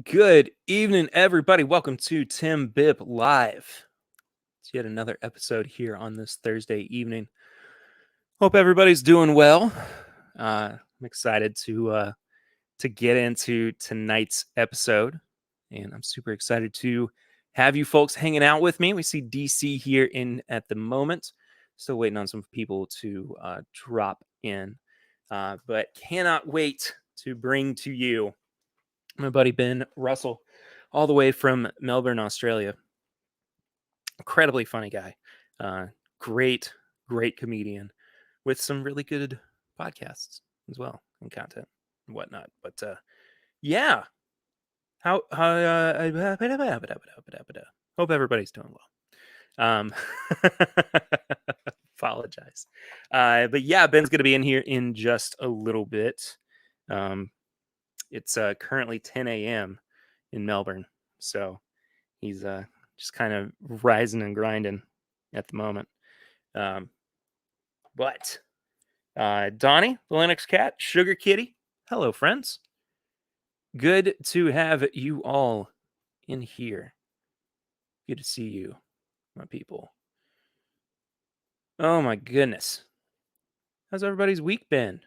Good evening, everybody. Welcome to TIMBP Live. It's yet another episode here on this Thursday evening. Hope everybody's doing well. I'm excited to get into tonight's episode, and I'm super excited to have you folks hanging out with me. We see DC here in at the moment. Still waiting on some people to drop in, but cannot wait to bring to you my buddy Ben Russell, all the way from Melbourne, Australia. Incredibly funny guy. Uh, great, great comedian with some really good podcasts as well and content and whatnot. But yeah, hope everybody's doing well. Apologize. But yeah, Ben's going to be in here in just a little bit. It's currently 10 a.m. in Melbourne, so he's just kind of rising and grinding at the moment. But Donnie, the Linux Cat, Sugar Kitty, hello, friends. Good to have you all in here. Good to see you, my people. Oh my goodness. How's everybody's week been?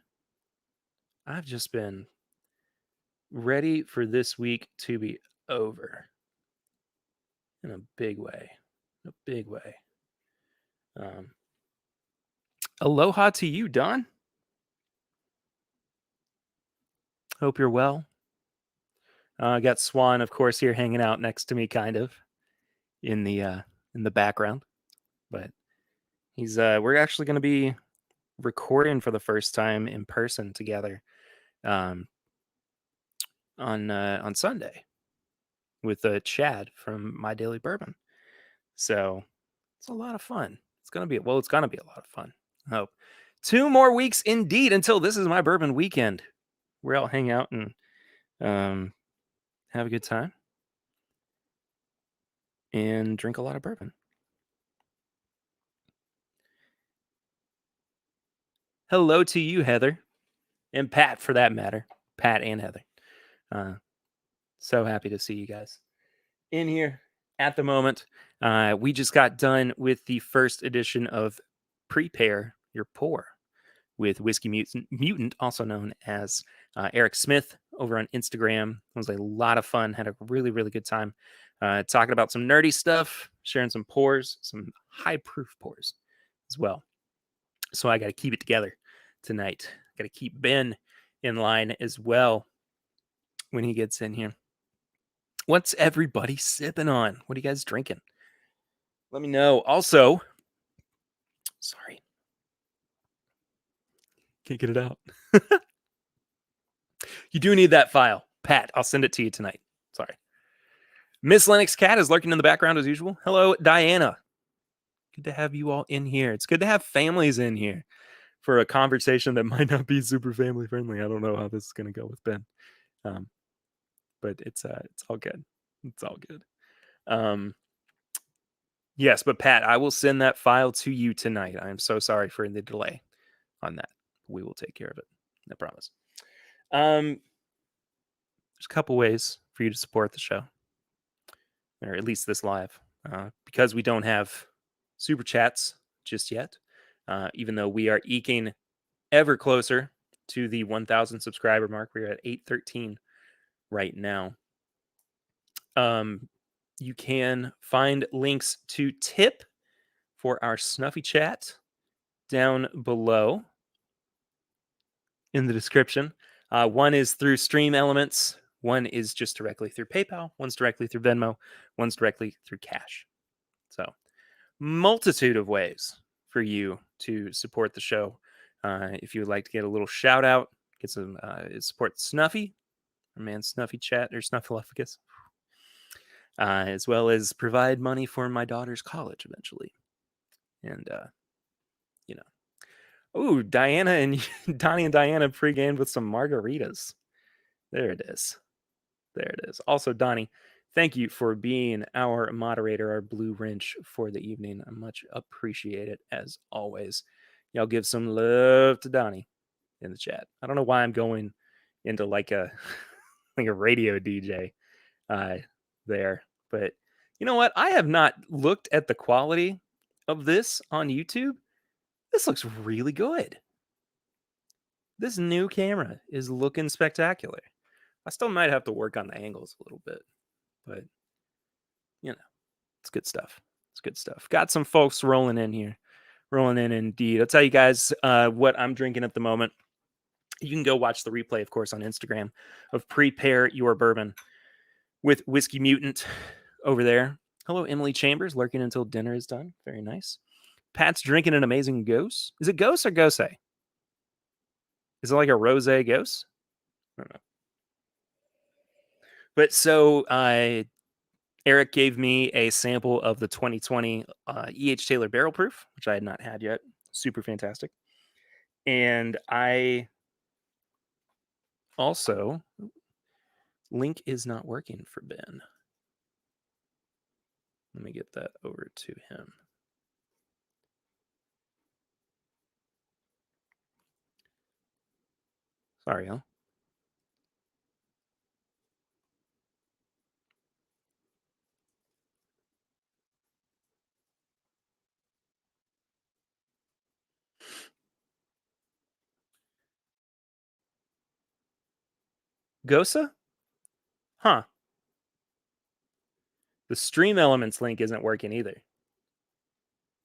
I've just been ready for this week to be over. In a big way. In a big way. Aloha to you, Don. Hope you're well. I got Swan, of course, here hanging out next to me, kind of in the background. But he's we're actually going to be recording for the first time in person together on Sunday with Chad from My Daily Bourbon. So it's a lot of fun. It's gonna be a lot of fun. I hope 2 more weeks indeed until this is my bourbon weekend. We're all hang out and have a good time and drink a lot of bourbon. Hello to you, Heather, and Pat, for that matter. Pat and Heather. So happy to see you guys in here at the moment. We just got done with the first edition of Prepare Your Pour with Whiskey Mutant, also known as Eric Smith, over on Instagram. It was a lot of fun. Had a really, really good time talking about some nerdy stuff, sharing some pours, some high proof pours as well. So I got to keep it together tonight. Got to keep Ben in line as well when he gets in here. What's everybody sipping on? What are you guys drinking? Let me know. Also, sorry, can't get it out. You do need that file, Pat. I'll send it to you tonight. Sorry. Miss Linux Cat is lurking in the background as usual. Hello, Diana. Good to have you all in here. It's good to have families in here for a conversation that might not be super family friendly. I don't know how this is going to go with Ben, but it's all good. It's all good. Yes, but Pat, I will send that file to you tonight. I am so sorry for the delay on that. We will take care of it. I promise. There's a couple ways for you to support the show, or at least this live, because we don't have super chats just yet. Even though we are eking ever closer to the 1,000 subscriber mark, we're at 813 right now. You can find links to tip for our Snuffy chat down below in the description. One is through Stream Elements. One is just directly through PayPal. One's directly through Venmo. One's directly through Cash. So, multitude of ways for you to support the show. If you would like to get a little shout out, get some support Snuffy, our man Snuffy Chat or Snuffleupagus, as well as provide money for my daughter's college eventually. And ooh, Diana and Donnie and Diana pre-gamed with some margaritas. There it is. There it is. Also, Donnie, thank you for being our moderator, our blue wrench for the evening. I much appreciate it, as always. Y'all give some love to Donnie in the chat. I don't know why I'm going into like a like a radio DJ there. But you know what? I have not looked at the quality of this on YouTube. This looks really good. This new camera is looking spectacular. I still might have to work on the angles a little bit, but you know, it's good stuff. It's good stuff. Got some folks rolling in here. Rolling in indeed. I'll tell you guys what I'm drinking at the moment. You can go watch the replay, of course, on Instagram of Prepare Your Bourbon with Whiskey Mutant over there. Hello, Emily Chambers, lurking until dinner is done. Very nice. Pat's drinking an amazing Gose. Is it Gose or Gose? Is it like a rosé Gose? I don't know. But so Eric gave me a sample of the 2020 E.H. Taylor Barrel Proof, which I had not had yet. Super fantastic. And I also, link is not working for Ben. Let me get that over to him. Sorry, huh? Gosa? Huh. The Stream Elements link isn't working either.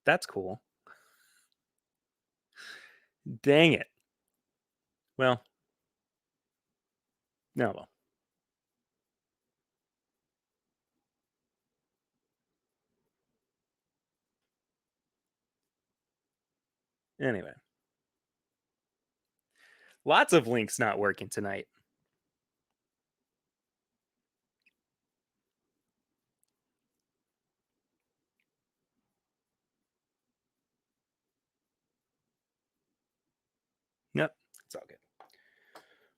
That's cool. Dang it. Well, no, well. Anyway. Lots of links not working tonight. Yep, it's all good.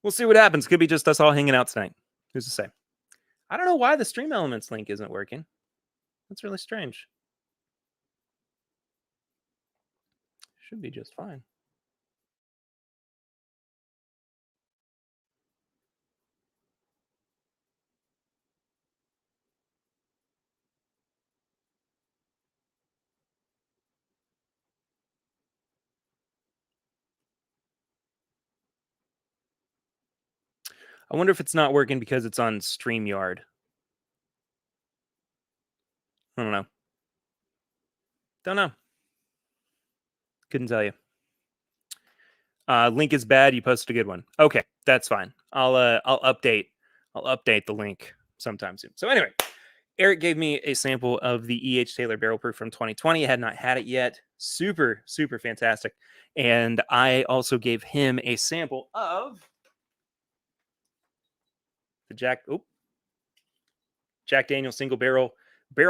We'll see what happens. Could be just us all hanging out tonight. Who's to say? I don't know why the Stream Elements link isn't working. That's really strange. Should be just fine. I wonder if it's not working because it's on StreamYard. I don't know. Don't know. Couldn't tell you. Link is bad. You posted a good one. Okay, that's fine. I'll update the link sometime soon. So anyway, Eric gave me a sample of the E.H. Taylor Barrel Proof from 2020. I had not had it yet. Super, super fantastic. And I also gave him a sample of the Jack Daniel Single Barrel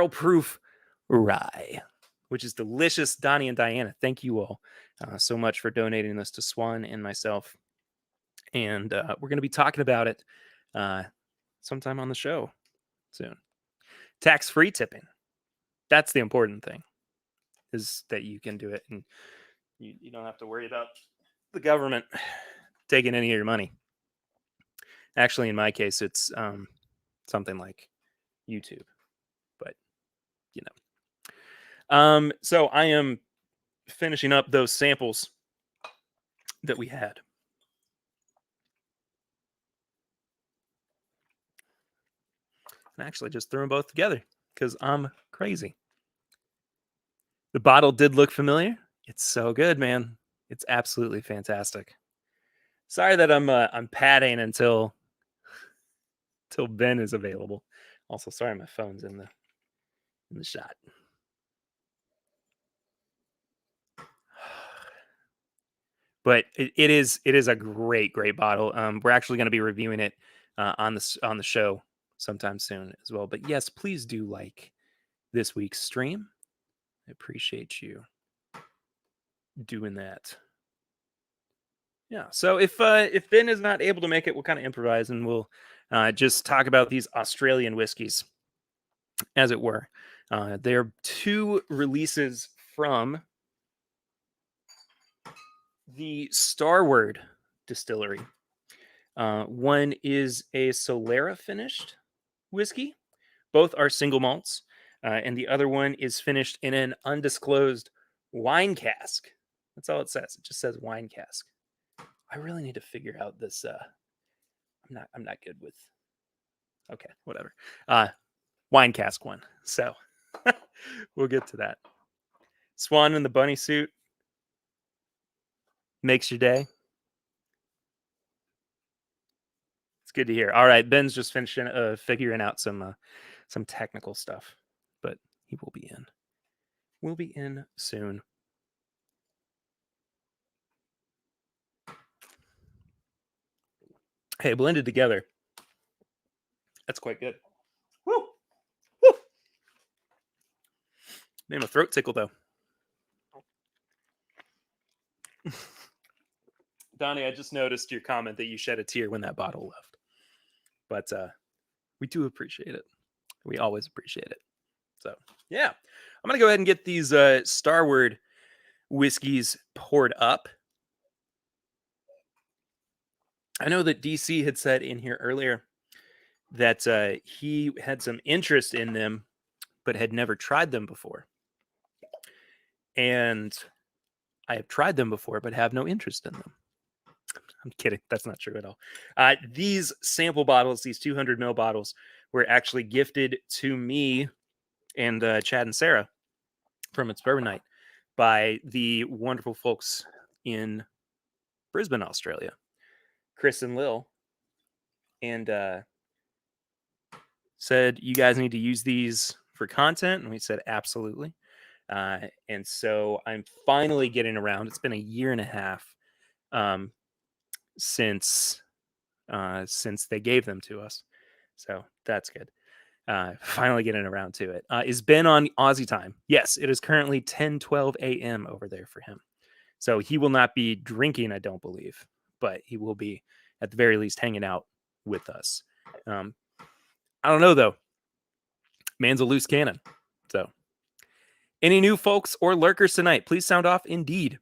Proof Rye, which is delicious. Donnie and Diana, thank you all so much for donating this to Swan and myself. And we're going to be talking about it sometime on the show soon. Tax-free tipping. That's the important thing, is that you can do it and you don't have to worry about the government taking any of your money. Actually, in my case, it's something like YouTube, but you know. So I am finishing up those samples that we had. And actually just threw them both together because I'm crazy. The bottle did look familiar. It's so good, man. It's absolutely fantastic. Sorry that I'm padding until Ben is available. Also, sorry my phone's in the shot. But it is a great bottle. We're actually going to be reviewing it on the show sometime soon as well. But yes, please do like this week's stream. I appreciate you doing that. Yeah. So if Ben is not able to make it, we'll kind of improvise and we'll just talk about these Australian whiskeys, as it were. There are two releases from the Starward distillery. One is a Solera finished, whiskey. Both are single malts, and the other one is finished in an undisclosed wine cask. That's all it says. It just says wine cask. I really need to figure out this. I'm not good with. Okay, whatever. Wine cask one. So we'll get to that. Swan in the bunny suit makes your day. It's good to hear. All right, Ben's just finishing figuring out some technical stuff, but he will be in. We'll be in soon. Hey, blended together. That's quite good. Woo! Woo! Made my throat tickle though. Donnie, I just noticed your comment that you shed a tear when that bottle left. But we do appreciate it. We always appreciate it. So, yeah. I'm going to go ahead and get these Starward whiskeys poured up. I know that DC had said in here earlier that he had some interest in them, but had never tried them before. And I have tried them before, but have no interest in them. I'm kidding. That's not true at all. These sample bottles, these 200 ml bottles, were actually gifted to me and Chad and Sarah from It's Bourbon Night by the wonderful folks in Brisbane, Australia, Chris and Lil, and said, you guys need to use these for content. And we said, absolutely. And so I'm finally getting around. It's been a year and a half since they gave them to us. So that's good. Finally getting around to it. Is Ben on Aussie time? Yes, it is currently 10:12 a.m. over there for him. So he will not be drinking, I don't believe, but he will be at the very least hanging out with us. I don't know though. Man's a loose cannon. So any new folks or lurkers tonight, please sound off. Indeed.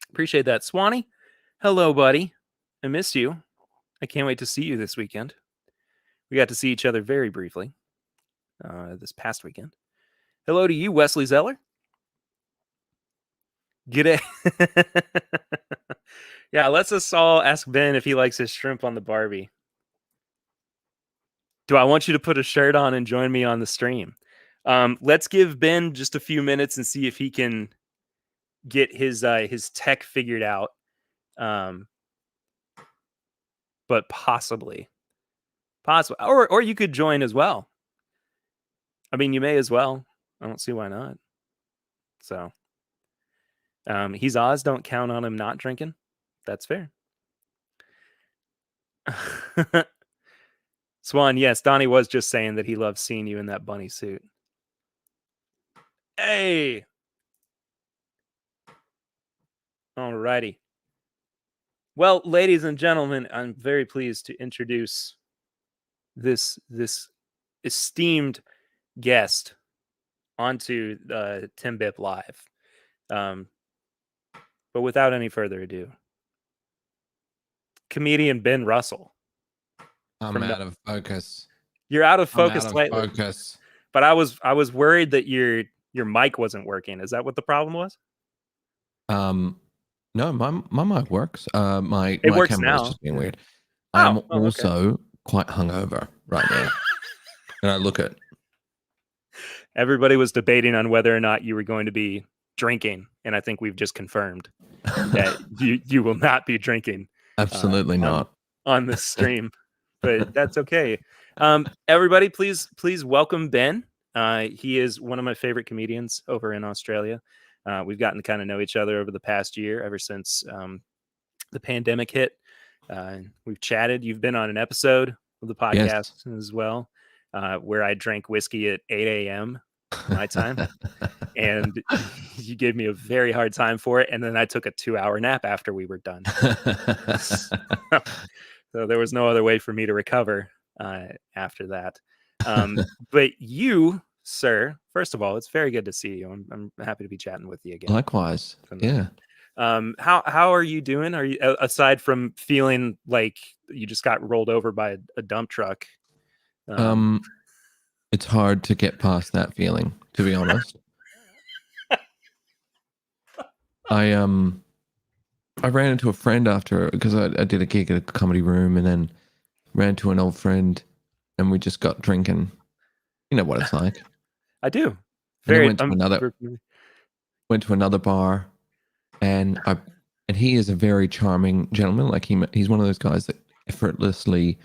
Appreciate that. Swanee, hello, buddy. I miss you. I can't wait to see you this weekend. We got to see each other very briefly this past weekend. Hello to you, Wesley Zeller. G'day. Yeah, let's us all ask Ben if he likes his shrimp on the Barbie. Do I want you to put a shirt on and join me on the stream? Let's give Ben just a few minutes and see if he can get his tech figured out. But possibly, or you could join as well. I mean, you may as well. I don't see why not. So, he's Oz. Don't count on him not drinking. That's fair. Swan, yes, Donnie was just saying that he loves seeing you in that bunny suit. Hey! Alrighty. Well, ladies and gentlemen, I'm very pleased to introduce this esteemed guest onto TIMBP Live. But without any further ado, comedian Ben Russell. I'm out of focus. You're out of focus I'm out slightly. of focus. But I was worried that your mic wasn't working. Is that what the problem was? No, my mic works. My works camera now. is just being weird. Oh, I'm okay. also quite hungover right now. And I look at everybody was debating on whether or not you were going to be drinking, and I think we've just confirmed that you will not be drinking. Absolutely not on this stream, but that's okay. Everybody, please welcome Ben. He is one of my favorite comedians over in Australia. We've gotten to kind of know each other over the past year, ever since the pandemic hit. We've chatted. You've been on an episode of the podcast as well, where I drank whiskey at 8 a.m. my time. And you gave me a very hard time for it. And then I took a 2-hour nap after we were done. So there was no other way for me to recover after that. But you, sir, first of all, it's very good to see you. I'm happy to be chatting with you again. Likewise. Yeah. How are you doing? Are you, aside from feeling like you just got rolled over by a dump truck, It's hard to get past that feeling, to be honest. I ran into a friend after, because I did a gig at a comedy room, and then ran to an old friend, and we just got drinking. You know what it's like. I do. And then went to another bar, and he is a very charming gentleman. Like he's one of those guys that effortlessly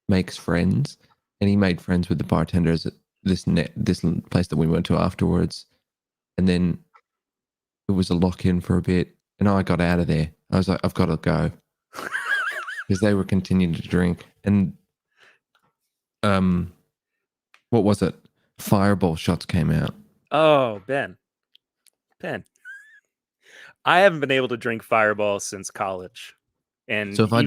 makes friends, and he made friends with the bartenders at this place that we went to afterwards, and then it was a lock-in for a bit, and I got out of there. I was like, I've got to go, because they were continuing to drink, and what was it? Fireball shots came out. Oh, Ben. I haven't been able to drink Fireball since college, and So if I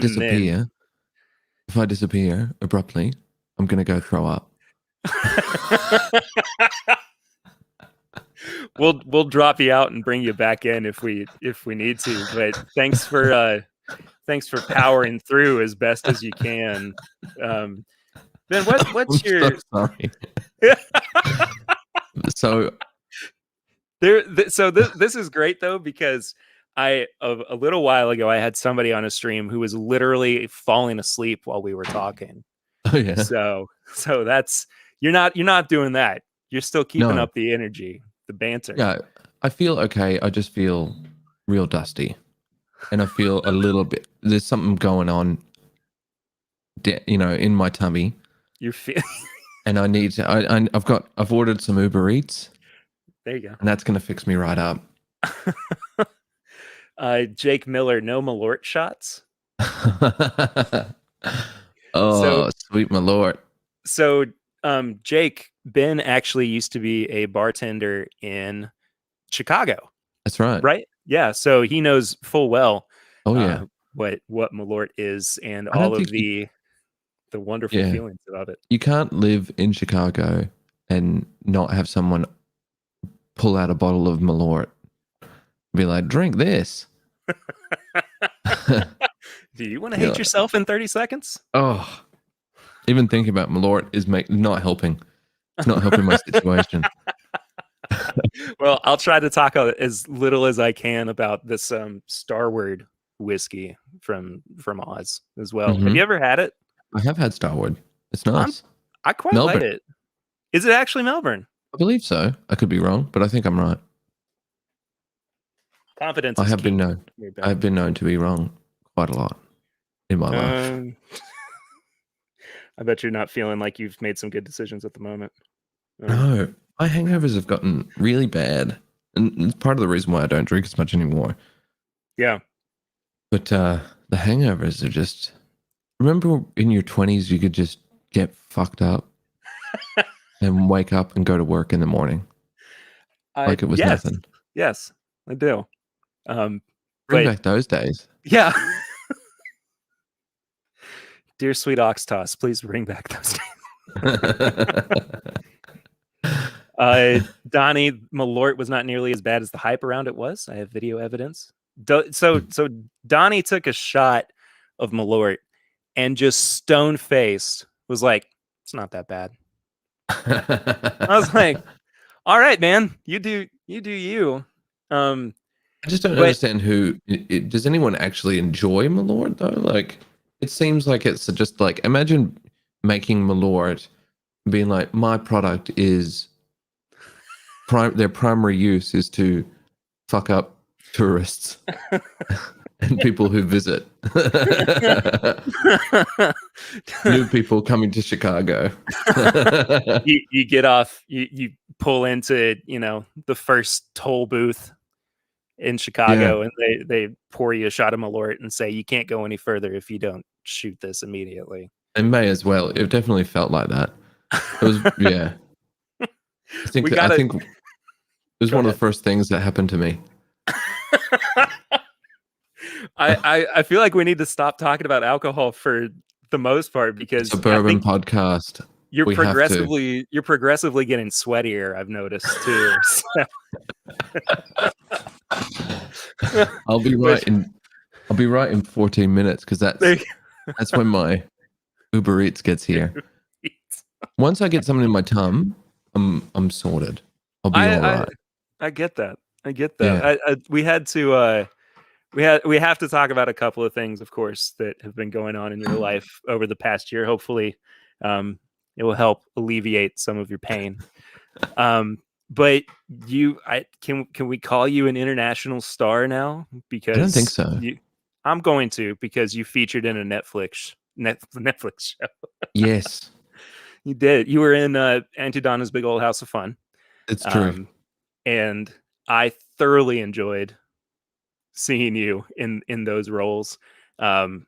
disappear abruptly, I'm gonna go throw up. We'll drop you out and bring you back in if we need to. But thanks for powering through as best as you can. Ben, what's your? So sorry. So this is great though, because a little while ago I had somebody on a stream who was literally falling asleep while we were talking. Oh yeah. So that's you're not doing that. You're still keeping up the energy, the banter. Yeah, I feel okay. I just feel real dusty, and I feel a little bit. There's something going on, in my tummy. You feel, and I need to. I've ordered some Uber Eats. There you go. And that's gonna fix me right up. Jake Miller, no Malort shots. Sweet Malort. So, Jake, Ben actually used to be a bartender in Chicago. That's right. Right? Yeah. So he knows full well. Oh yeah. What Malort is, and all of the wonderful feelings about it. You can't live in Chicago and not have someone pull out a bottle of Malort, be like, drink this. Do you want to hate yourself in 30 seconds? Oh, even thinking about Malort is not helping. It's not helping my situation. Well, I'll try to talk as little as I can about this Starward whiskey from Oz as well. Mm-hmm. Have you ever had it? I have had Starward. It's nice. I quite like it. Is it actually Melbourne? I believe so. I could be wrong, but I think I'm right. Confidence. I have been known to be wrong quite a lot in my life. I bet you're not feeling like you've made some good decisions at the moment. No, my hangovers have gotten really bad, and it's part of the reason why I don't drink as much anymore. Yeah, but the hangovers are just. Remember, in your 20s, you could just get fucked up and wake up and go to work in the morning like it was nothing. Yes, I do. Bring back those days. Yeah. Dear sweet ox toss, please bring back those days. Donnie, Malort was not nearly as bad as the hype around it was. I have video evidence. So Donnie took a shot of Malort and just stone-faced was like, it's not that bad. I was like, all right, man, you do you. I just don't understand does anyone actually enjoy Malort though? Like, it seems like it's just like, imagine making Malort being like, my product is their primary use is to fuck up tourists and people who visit. New people coming to Chicago. you get off, you pull into, the first toll booth in Chicago, and they pour you a shot of Malort and say, you can't go any further if you don't shoot this immediately. It may as well. It definitely felt like that. It was, yeah. I think it was one of the first things that happened to me. I feel like we need to stop talking about alcohol for the most part, because it's a bourbon podcast. You're progressively getting sweatier, I've noticed too. I'll be right in 14 minutes, because that's when my Uber Eats gets here. Once I get something in my tum, I'm sorted. I'll be all right. I get that. I get Yeah. that. We had to we have to talk about a couple of things, of course, that have been going on in your life over the past year. Hopefully, it will help alleviate some of your pain. But can we call you an international star now? Because I don't think so. I'm going to, because you featured in a Netflix show. Yes, You did. You were in Auntie Donna's Big Old House of Fun. it's true. And I thoroughly enjoyed seeing you in those roles. The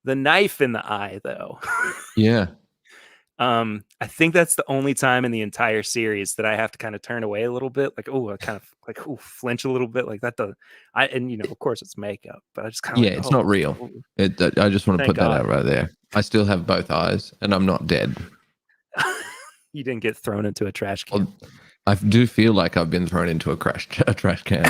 knife in the eye, though. Yeah. I think that's the only time in the entire series that I have to kind of turn away a little bit, like, I kind of like flinch a little bit, like that. And of course it's makeup, but I just kind of it's not real. I just want to put that out right there. I still have both eyes, and I'm not dead. You didn't get thrown into a trash can. Well, I do feel like I've been thrown into a trash can.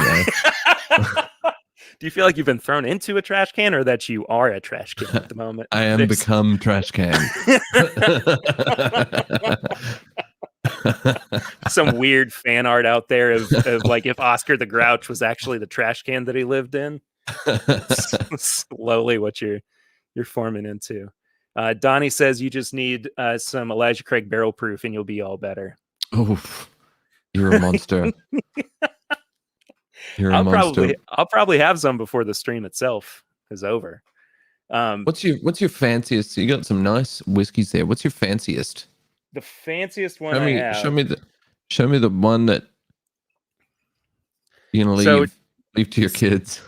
Do you feel like you've been thrown into a trash can, or that you are a trash can at the moment? I am become trash can. Some weird fan art out there of like if Oscar the Grouch was actually the trash can that he lived in. Slowly what you're forming into. Donnie says you just need some Elijah Craig barrel proof and you'll be all better. Oof, you're a monster. I'll probably have some before the stream itself is over. What's your fanciest? You got some nice whiskeys there. What's your fanciest? The fanciest one I have. Show me the one that you're gonna leave to your kids.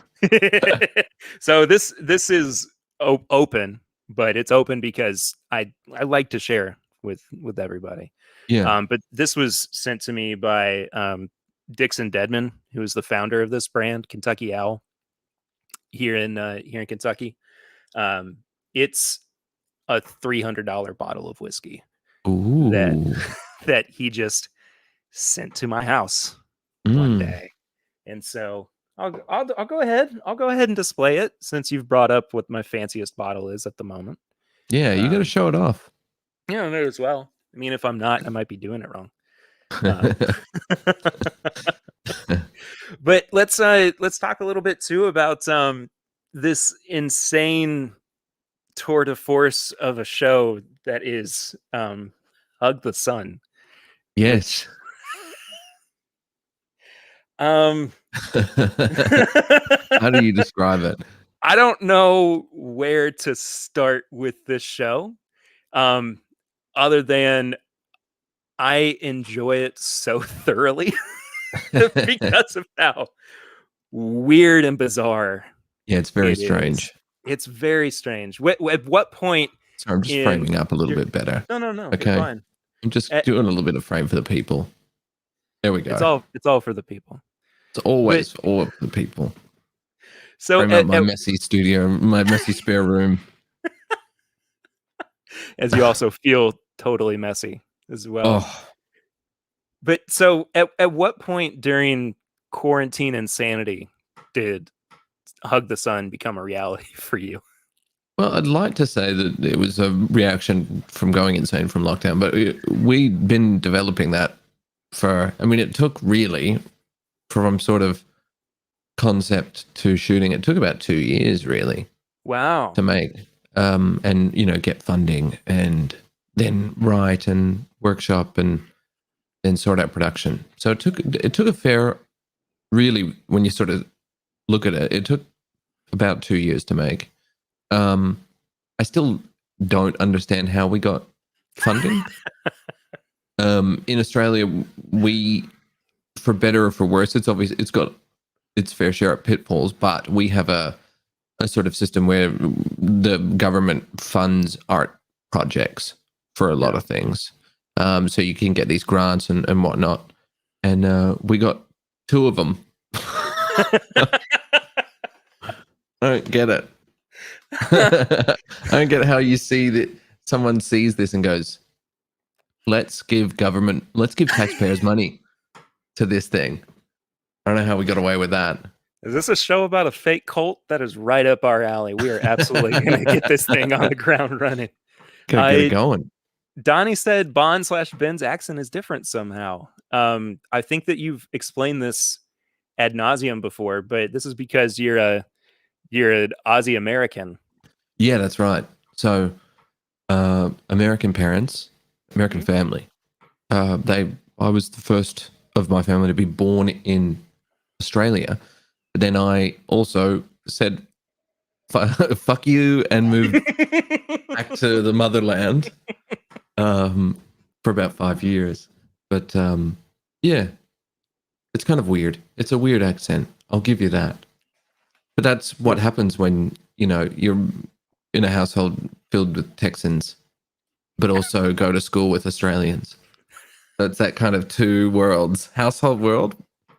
So this is open, but it's open because I like to share with everybody. Yeah. But this was sent to me by Dixon Dedman, who is the founder of this brand, Kentucky Owl, here in Kentucky. It's a $300 bottle of whiskey. Ooh. that he just sent to my house one day, and so I'll go ahead and display it, since you've brought up what my fanciest bottle is at the moment. Yeah, you got to show it off. Yeah, I know as well. I mean, if I'm not, I might be doing it wrong. But let's talk a little bit too about this insane tour de force of a show that is Hug the Sun. Yes. How do you describe it? I don't know where to start with this show, other than I enjoy it so thoroughly because of how weird and bizarre. Yeah, it's very strange. It's very strange. At what point? Sorry, I'm just framing up a little bit better. No. Okay, you're fine. I'm just doing a little bit of frame for the people. There we go. It's all for the people. It's always all for the people. So my messy studio, my messy spare room. As you also feel totally messy as well. Oh. But so at what point during quarantine insanity did Hug the Sun become a reality for you? Well, I'd like to say that it was a reaction from going insane from lockdown, but we'd been developing that it took really from sort of concept to shooting. It took about 2 years really. Wow. To make, and get funding and then write and workshop and then sort out production. So it took a fair, really, when you sort of look at it, it took about 2 years to make. I still don't understand how we got funding. In Australia, we, for better or for worse, it's got its fair share of pitfalls, but we have a sort of system where the government funds art projects for a lot of things. So you can get these grants and whatnot. And we got 2 of them. I don't get it. I don't get how you see that someone sees this and goes, let's give taxpayers money to this thing. I don't know how we got away with that. Is this a show about a fake cult? That is right up our alley. We are absolutely going to get this thing on the ground running. Gotta get it going. Donnie said Bond/Ben's accent is different somehow. I think that you've explained this ad nauseum before, but this is because you're an Aussie American. Yeah, that's right. So, American parents, American family. I was the first of my family to be born in Australia, but then I also said fuck you and moved back to the motherland for about 5 years. But yeah, it's kind of weird. It's a weird accent. I'll give you that. But that's what happens when, you're in a household filled with Texans, but also go to school with Australians. So it's that kind of two worlds. Household world,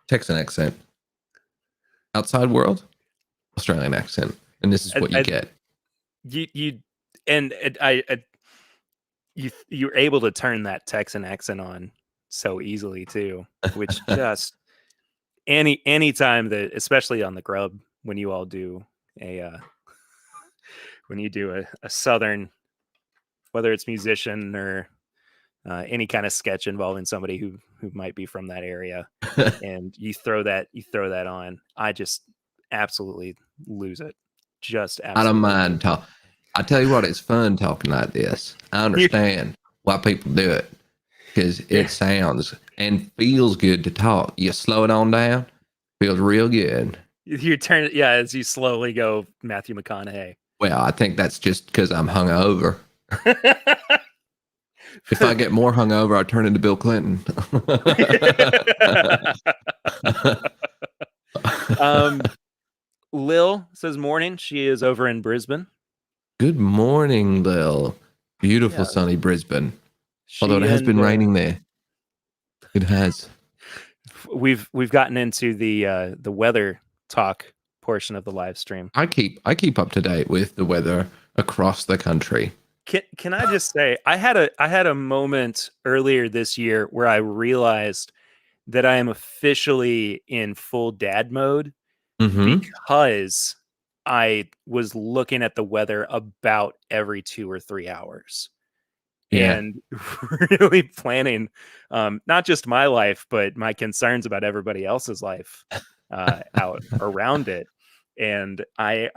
Texan accent. Outside world, Australian accent. And this is what you get. You're able to turn that Texan accent on so easily too, which just any time that, especially on the Grub, when you all do a Southern, whether it's musician or any kind of sketch involving somebody who might be from that area, and you throw that on, I just absolutely lose it. Just absolutely. I don't mind talk. I tell you what, it's fun talking like this. I understand why people do it, because it sounds and feels good to talk. You slow it on down, feels real good. You turn it, as you slowly go Matthew McConaughey. Well, I think that's just because I'm hungover. If I get more hungover, I turn into Bill Clinton. Lil says morning. She is over in Brisbane. Good morning, Lil. Beautiful sunny Brisbane. Although it has been raining there. It has. We've gotten into the weather talk portion of the live stream. I keep up to date with the weather across the country. Can I just say, I had a moment earlier this year where I realized that I am officially in full dad mode, because I was looking at the weather about every 2 or 3 hours, and really planning not just my life, but my concerns about everybody else's life out around it. And I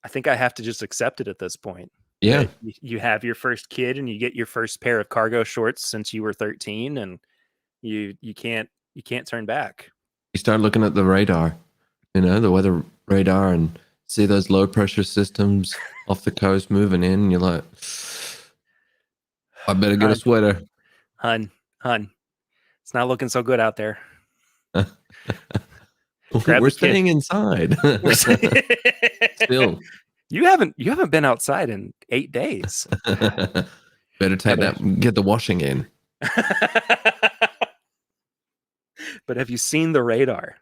think I have to just accept it at this point. Yeah. You have your first kid and you get your first pair of cargo shorts since you were 13, and you can't turn back. You start looking at the radar, the weather radar, and see those low pressure systems off the coast moving in, and you're like, I better get a sweater. Hun, it's not looking so good out there. We're staying inside. Still. You haven't been outside in 8 days. Better take that, get the washing in. But have you seen the radar?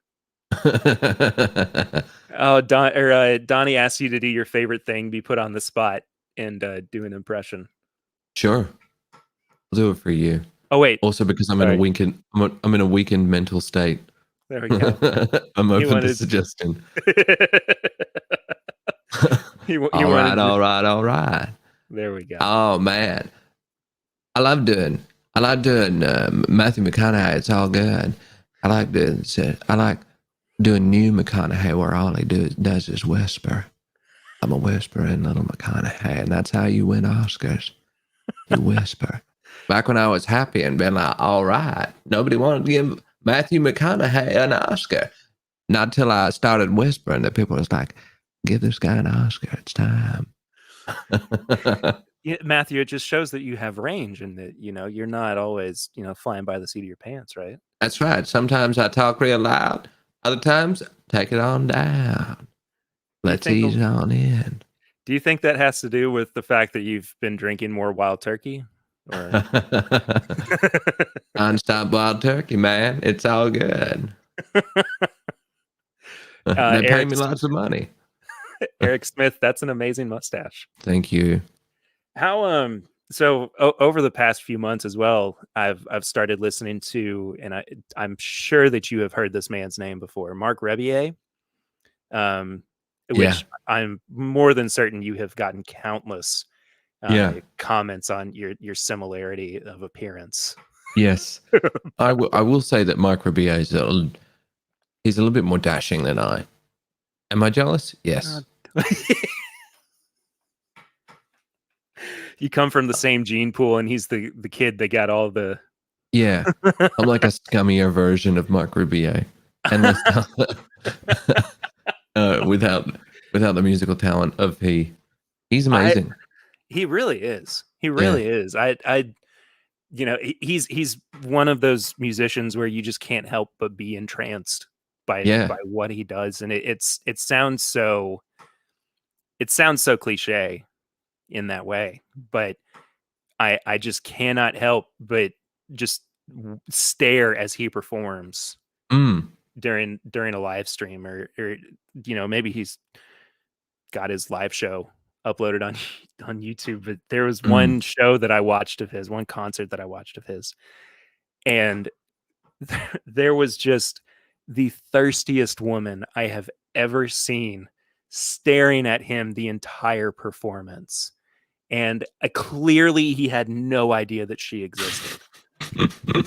Oh, Donnie asked you to do your favorite thing, be put on the spot, and do an impression. Sure, I'll do it for you. Oh wait, also because I'm in a weakened mental state. There we go. I'm open to suggestion. All right. There we go. Oh man, I love doing Matthew McConaughey. It's all good. I like doing new McConaughey, where all he does is whisper. I'm a whispering little McConaughey, and that's how you win Oscars. You whisper. Back when I was happy and been like, all right, nobody wanted to give Matthew McConaughey an Oscar. Not till I started whispering that people was like, give this guy an Oscar. It's time. Matthew, it just shows that you have range, and that you're not always flying by the seat of your pants, right? That's right. Sometimes I talk real loud. Other times, take it on down. Let's ease on in. Do you think that has to do with the fact that you've been drinking more Wild Turkey? Or... Non-stop Wild Turkey, man. It's all good. They pay me lots of money. Eric Smith, that's an amazing mustache. Thank you. How So over the past few months as well, I've started listening to, and I'm sure that you have heard this man's name before, Mark Rebier, which I'm more than certain you have gotten countless comments on your similarity of appearance. Yes. I will say that Mike Rebier he's a little bit more dashing than I. Am I jealous? Yes. You come from the same gene pool, and he's the kid that got all the... Yeah. I'm like a scummier version of Mike Rebier. And less without the musical talent of he. He's amazing. He really is. He really is. I he's one of those musicians where you just can't help but be entranced by what he does, and it sounds so cliche in that way, but I just cannot help but just stare as he performs during a live stream, or maybe he's got his live show uploaded on YouTube. But there was one show that I watched of his, one concert that I watched of his, and there was just the thirstiest woman I have ever seen staring at him the entire performance. And clearly he had no idea that she existed.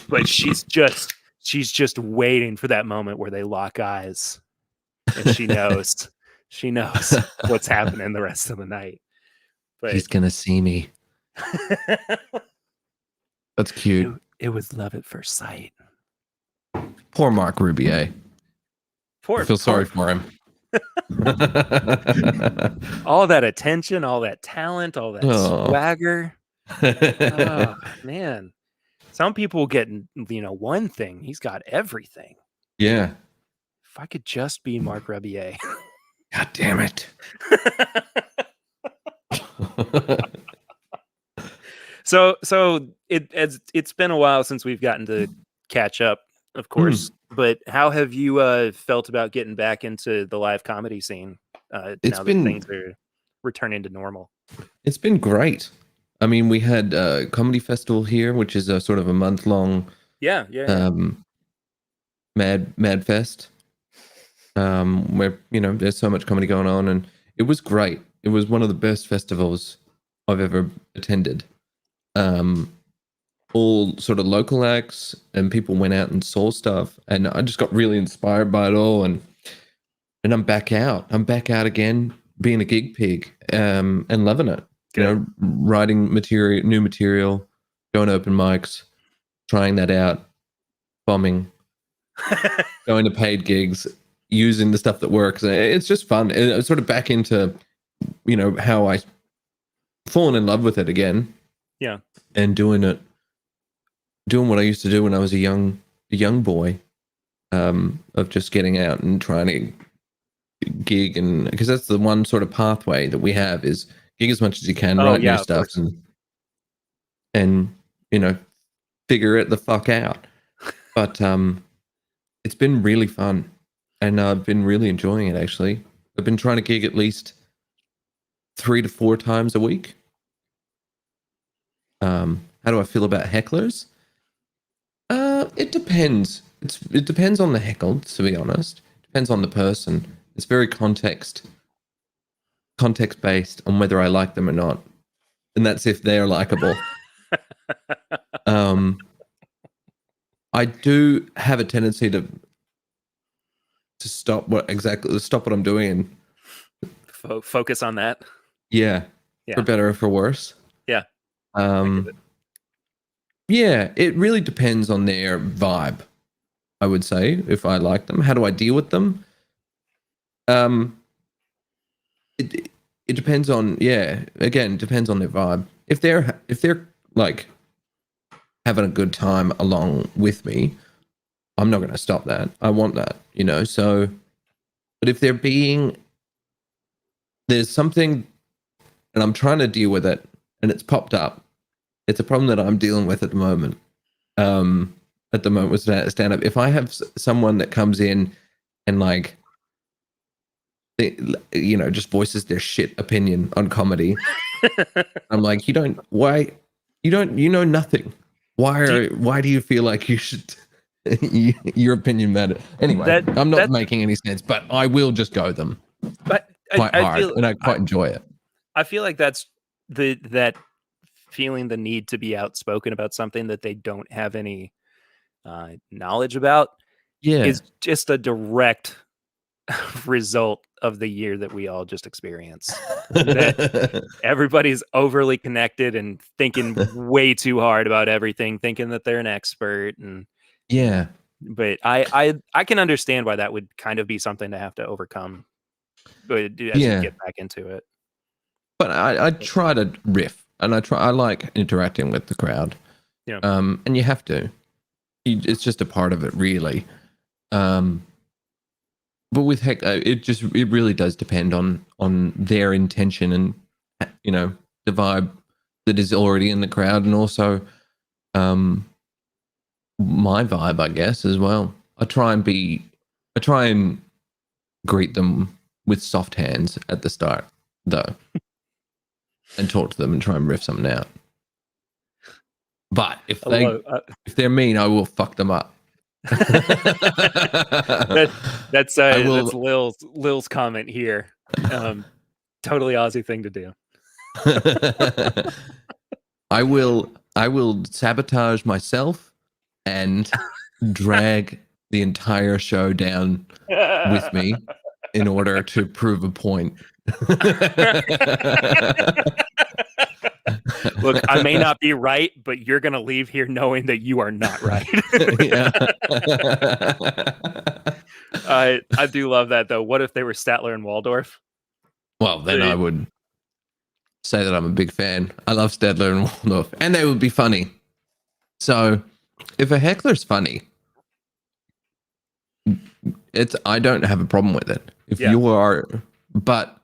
But she's just waiting for that moment where they lock eyes, and she knows what's happening the rest of the night. But he's gonna see me. That's cute. It was love at first sight. Poor Mark Rebier. I feel sorry for him. All that attention, all that talent, all that swagger. Oh, man. Some people get, one thing. He's got everything. Yeah. If I could just be Mark Rebier. God damn it. So it's been a while since we've gotten to catch up, of course. But how have you felt about getting back into the live comedy scene now that things are returning to normal? It's been great. I mean, we had a comedy festival here, which is a sort of a month-long mad fest, where there's so much comedy going on, and it was great. It was one of the best festivals I've ever attended. All sort of local acts, and people went out and saw stuff, and I just got really inspired by it all, and I'm back out. I'm back out again, being a gig pig, and loving it. Good. Writing new material, going to open mics, trying that out, bombing, going to paid gigs, using the stuff that works. It's just fun. It's sort of back into, how I fallen in love with it again. Yeah. And doing what I used to do when I was a young boy, of just getting out and trying to gig, and because that's the one sort of pathway that we have is gig as much as you can, write new stuff, and figure it the fuck out. But it's been really fun, and I've been really enjoying it. Actually, I've been trying to gig at least 3 to 4 times a week. How do I feel about hecklers? It depends. It depends on the heckled, to be honest. It depends on the person. It's very context based on whether I like them or not, and that's if they're likable. I do have a tendency to stop what I'm doing and focus on that. Yeah, for better or for worse. Yeah. Yeah, it really depends on their vibe, I would say, if I like them. How do I deal with them? It depends on, again, depends on their vibe. If they're like having a good time along with me, I'm not going to stop that. I want that, so, but if there's something and I'm trying to deal with it and it's popped up, it's a problem that I'm dealing with at the moment. With stand-up, if I have someone that comes in and just voices their shit opinion on comedy, I'm like, why You know nothing. Why do you feel like you should? Your opinion matters. Anyway, I'm not making any sense, but I will just go them. But quite hard, and I quite enjoy it. I feel like that's that feeling the need to be outspoken about something that they don't have any knowledge about. Yeah, is just a direct result of the year that we all just experienced. That everybody's overly connected and thinking way too hard about everything, thinking that they're an expert. And yeah, but I can understand why that would kind of be something to have to overcome, but as you get back into it. But I try to riff, and I like interacting with the crowd. Yeah. And you have to. It's just a part of it, really. But with heck, it really does depend on their intention and the vibe that is already in the crowd, and also my vibe, I guess, as well. I try and greet them with soft hands at the start, though, and talk to them and try and riff something out. But if they're mean, I will fuck them up. That's Lil's comment here. Totally Aussie thing to do. I will sabotage myself and drag the entire show down with me in order to prove a point. Look, I may not be right, but you're going to leave here knowing that you are not right. I do love that, though. What if they were Statler and Waldorf? Well, then I would say that I'm a big fan. I love Statler and Waldorf, and they would be funny. So if a heckler's funny, I don't have a problem with it. If you are, but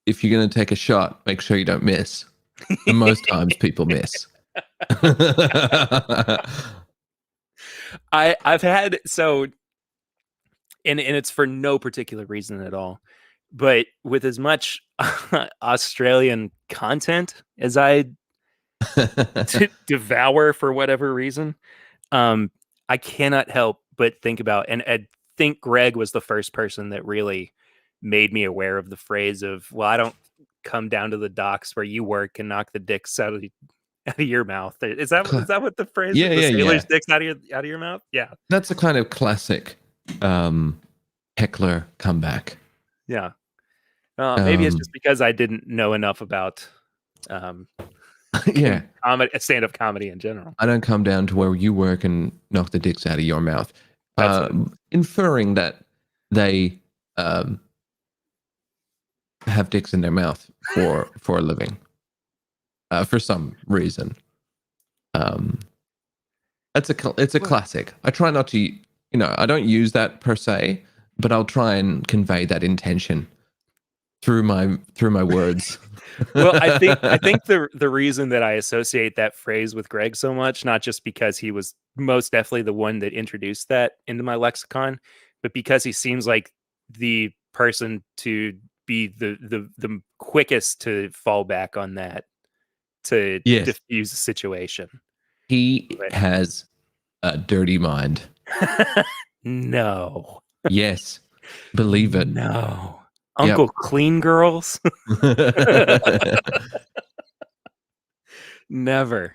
if you're going to take a shot, make sure you don't miss. And most times people miss. I've had and it's for no particular reason at all, but with as much Australian content as I devour for whatever reason, I cannot help but think about, and I think Greg was the first person that really made me aware of the phrase of, well, I don't come down to the docks where you work and knock the dicks out of your mouth. Is that what the phrase is? The sailor's dicks out of your mouth? Yeah. That's a kind of classic heckler comeback. Yeah. Maybe it's just because I didn't know enough about stand-up comedy in general. I don't come down to where you work and knock the dicks out of your mouth. Inferring that they have dicks in their mouth for a living, for some reason. It's a classic. I try not to, I don't use that per se, but I'll try and convey that intention through my words. Well, I think the reason that I associate that phrase with Greg so much, not just because he was most definitely the one that introduced that into my lexicon, but because he seems like the person to be the quickest to fall back on that to diffuse the situation. He has a dirty mind. No. Yes. Believe it. No. Uncle Clean Girls? Never.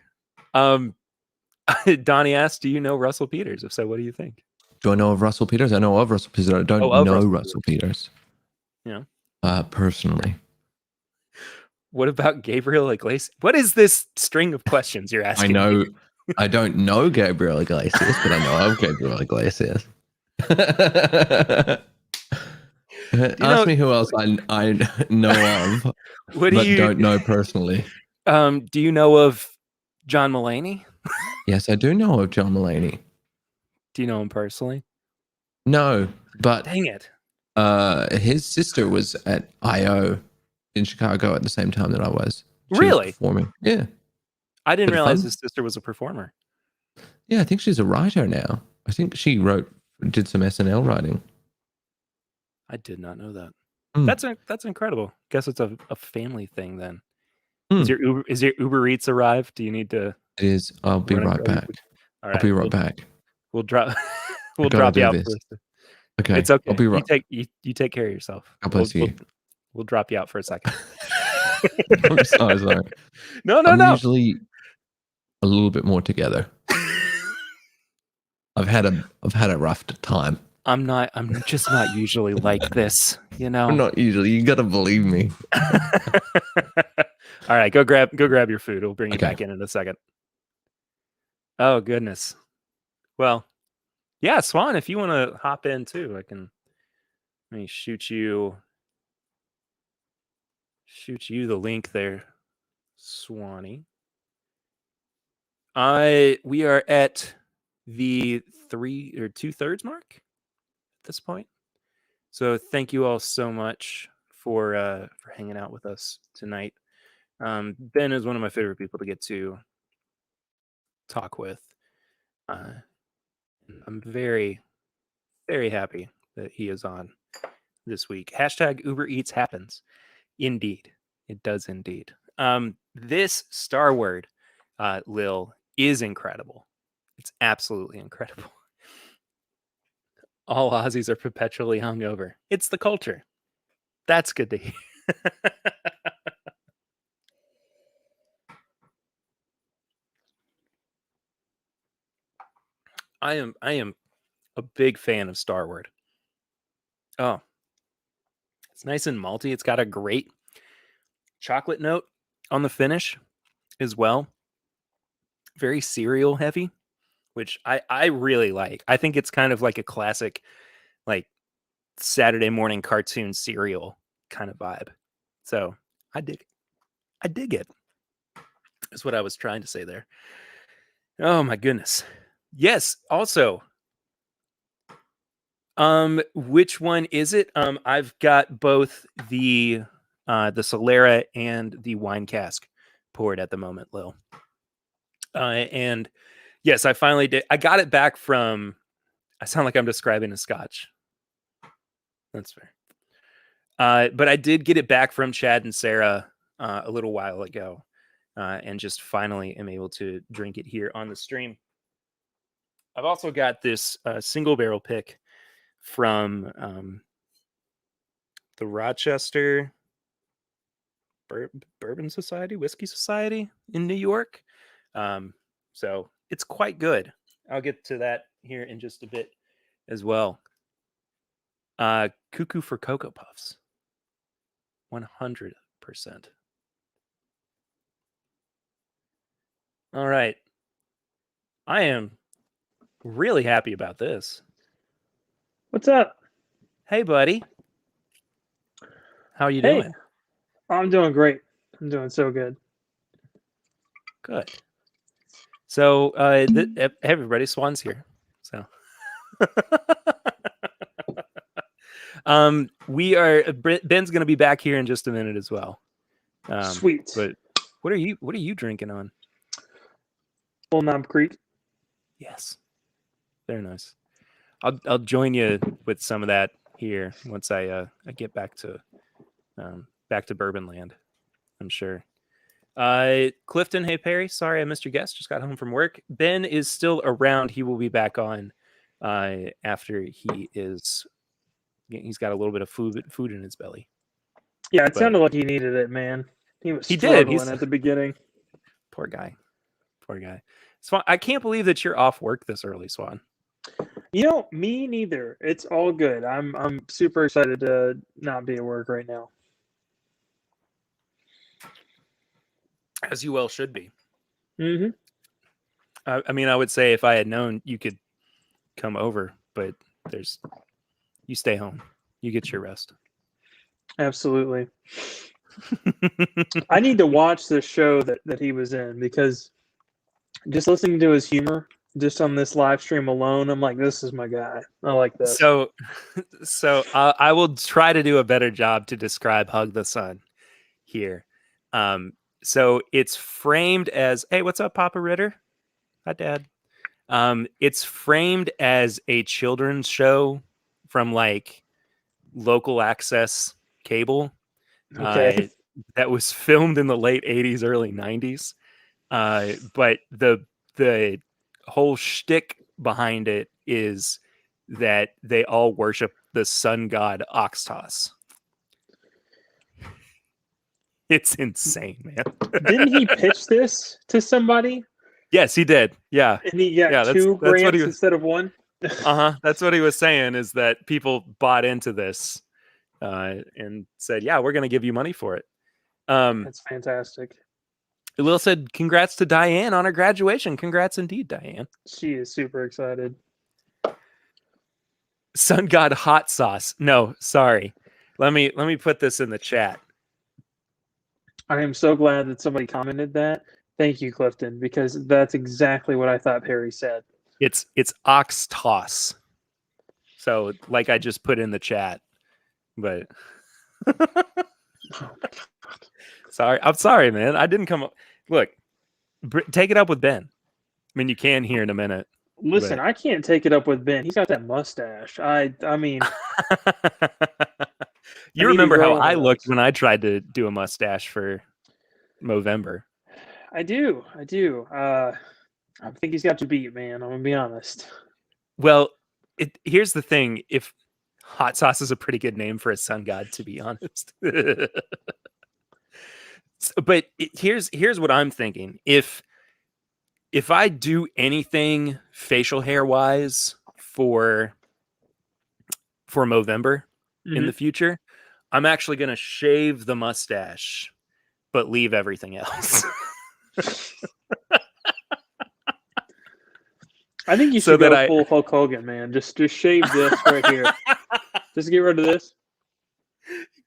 Donnie asked, do you know Russell Peters? If so, what do you think? Do I know of Russell Peters? I know of Russell Peters. I don't know Russell Peters. Yeah. Personally. What about Gabriel Iglesias? What is this string of questions you're asking? I don't know Gabriel Iglesias, but I know of Gabriel Iglesias. Ask me who else I know of, but don't know personally. Do you know of John Mulaney? Yes, I do know of John Mulaney. Do you know him personally? No, but dang it. His sister was at I.O. in Chicago at the same time that I was. Really? Was performing. Yeah. I didn't realize his sister was a performer. Yeah, I think she's a writer now. I think she did some SNL writing. I did not know that. That's incredible. Guess it's a family thing then. Is your Uber Eats arrived? Do you need to? It is. I'll be right back. All right, I'll be right back. We'll drop. We'll drop you out this. first. Okay. It's okay. I'll be right. You take care of yourself. God bless you. We'll drop you out for a second. I'm sorry. No. I'm usually a little bit more together. I've had a rough time. I'm just not usually like this, you know. I'm not usually. You gotta believe me. All right, go grab your food. We'll bring you back in a second. Oh goodness. Well, yeah, Swan, if you want to hop in too, let me shoot you the link there, Swanee. We are at the 3 or 2/3 mark at this point. So thank you all so much for hanging out with us tonight. Ben is one of my favorite people to get to talk with. I'm very, very happy that he is on this week. Hashtag Uber Eats happens. Indeed. It does indeed. This Starward, Lil, is incredible. It's absolutely incredible. All Aussies are perpetually hungover. It's the culture. That's good to hear. I am a big fan of Starward. Oh, it's nice and malty. It's got a great chocolate note on the finish as well. Very cereal heavy, which I really like. I think it's kind of like a classic, like Saturday morning cartoon cereal kind of vibe. So I dig it. That's what I was trying to say there. Oh my goodness. Yes. Also, which one is it? I've got both the Solera and the wine cask poured at the moment, Lil. And yes, I finally did. I got it back from. I sound like I'm describing a scotch. That's fair. But I did get it back from Chad and Sarah a little while ago, and just finally am able to drink it here on the stream. I've also got this single barrel pick from the Rochester Bourbon Society, Whiskey Society in New York. So it's quite good. I'll get to that here in just a bit as well. Cuckoo for Cocoa Puffs. 100%. All right. I am really happy about this. What's up? Hey, buddy. How are you doing? I'm doing great. I'm doing so good. Good. So, everybody, Swan's here. So, we are. Ben's going to be back here in just a minute as well. Sweet. But what are you drinking on? Full Knob Creek. Yes. Very nice. I'll join you with some of that here once I get back to Bourbon Land. I'm sure. Clifton, hey Perry, sorry I missed your guest. Just got home from work. Ben is still around. He will be back on after he's got a little bit of food in his belly. Yeah, it sounded like he needed it, man. He was struggling at the beginning. Poor guy. Swan, I can't believe that you're off work this early, Swan. You know, me neither. It's all good. I'm super excited to not be at work right now. As you well should be. Mm-hmm. I mean, I would say if I had known you could come over, but you stay home. You get your rest. Absolutely. I need to watch this show that he was in, because just listening to his humor just on this live stream alone, I'm like, this is my guy. I like this. So I will try to do a better job to describe Hug the Sun here. So it's framed as, hey, what's up, Papa Ritter? Hi, Dad. It's framed as a children's show from like local access cable. Okay. that was filmed in the late 80s, early 90s. But the whole shtick behind it is that they all worship the sun god Oxtos. It's insane, man. Didn't he pitch this to somebody? Yes, he did. Yeah. And he got Yeah, two that's what grants he was, instead of one? that's what he was saying, is that people bought into this and said, yeah, we're going to give you money for it. That's fantastic. Will said, congrats to Diane on her graduation. Congrats indeed, Diane. She is super excited. Sun God hot sauce. No, sorry. Let me put this in the chat. I am so glad that somebody commented that. Thank you, Clifton, because that's exactly what I thought Perry said. It's ox toss. So like I just put in the chat, but sorry. I'm sorry, man. I didn't come up. Look, take it up with Ben. I mean, you can here in a minute. Listen, but... I can't take it up with Ben. He's got that mustache. I mean, you remember how I looked when I tried to do a mustache for Movember? I do. I think he's got to beat, man. I'm gonna be honest. Well, here's the thing. If hot sauce is a pretty good name for a sun god, to be honest. But here's what I'm thinking. If I do anything facial hair wise for Movember in the future, I'm actually going to shave the mustache, but leave everything else. I think you should go full Hulk Hogan, man. Just shave this right here. Just get rid of this.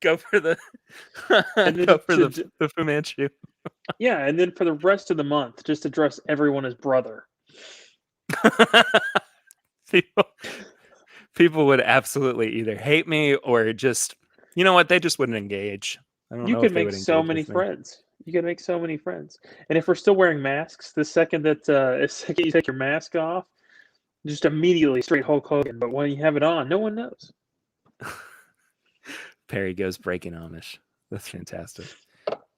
Go for the the Fu Manchu. Yeah, and then for the rest of the month, just address everyone as brother. People would absolutely either hate me or just, you know what, they just wouldn't engage. You could make so many friends. You can make so many friends. And if we're still wearing masks, the second you take your mask off, just immediately straight Hulk Hogan. But when you have it on, no one knows. Perry goes breaking Amish. That's fantastic.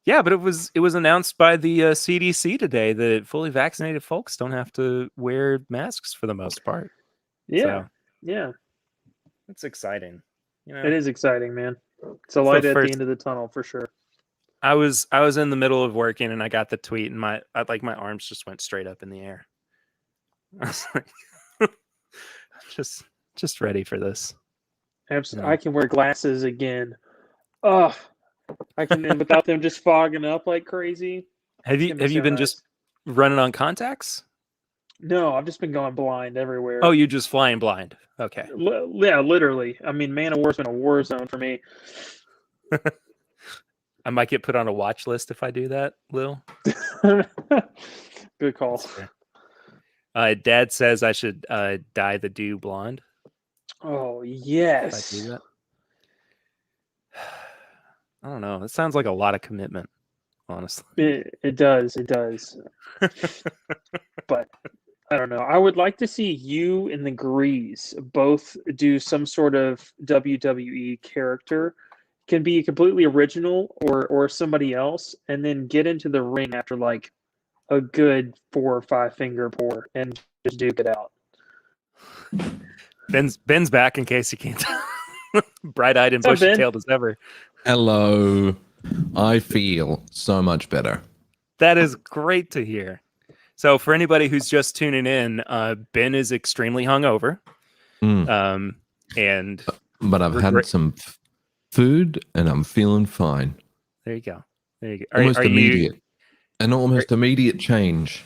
Yeah, but it was announced by the CDC today that fully vaccinated folks don't have to wear masks for the most part. Yeah, so, yeah. It's exciting. You know? It is exciting, man. It's a light at the end of the tunnel for sure. I was in the middle of working and I got the tweet and my arms just went straight up in the air. I was like, just ready for this. Absolutely. I can wear glasses again. Oh, I can without them just fogging up like crazy. Have you been just running on contacts? No, I've just been going blind everywhere. Oh, you just flying blind. Okay. Yeah, literally. I mean, Man of War's been a war zone for me. I might get put on a watch list if I do that, Lil. Good call. Dad says I should dye the dew blonde. Oh, yes. If I do that. I don't know. It sounds like a lot of commitment, honestly. It does. But I don't know. I would like to see you and the Grease both do some sort of WWE character. Can be completely original or somebody else, and then get into the ring after like a good 4 or 5 finger pour and just duke it out. Ben's back in case you can't. Bright-eyed and bushy-tailed as ever. Hello. I feel so much better. That is great to hear. So for anybody who's just tuning in, Ben is extremely hungover. And but I've had some food and I'm feeling fine. There you go. Almost immediate. An almost immediate change.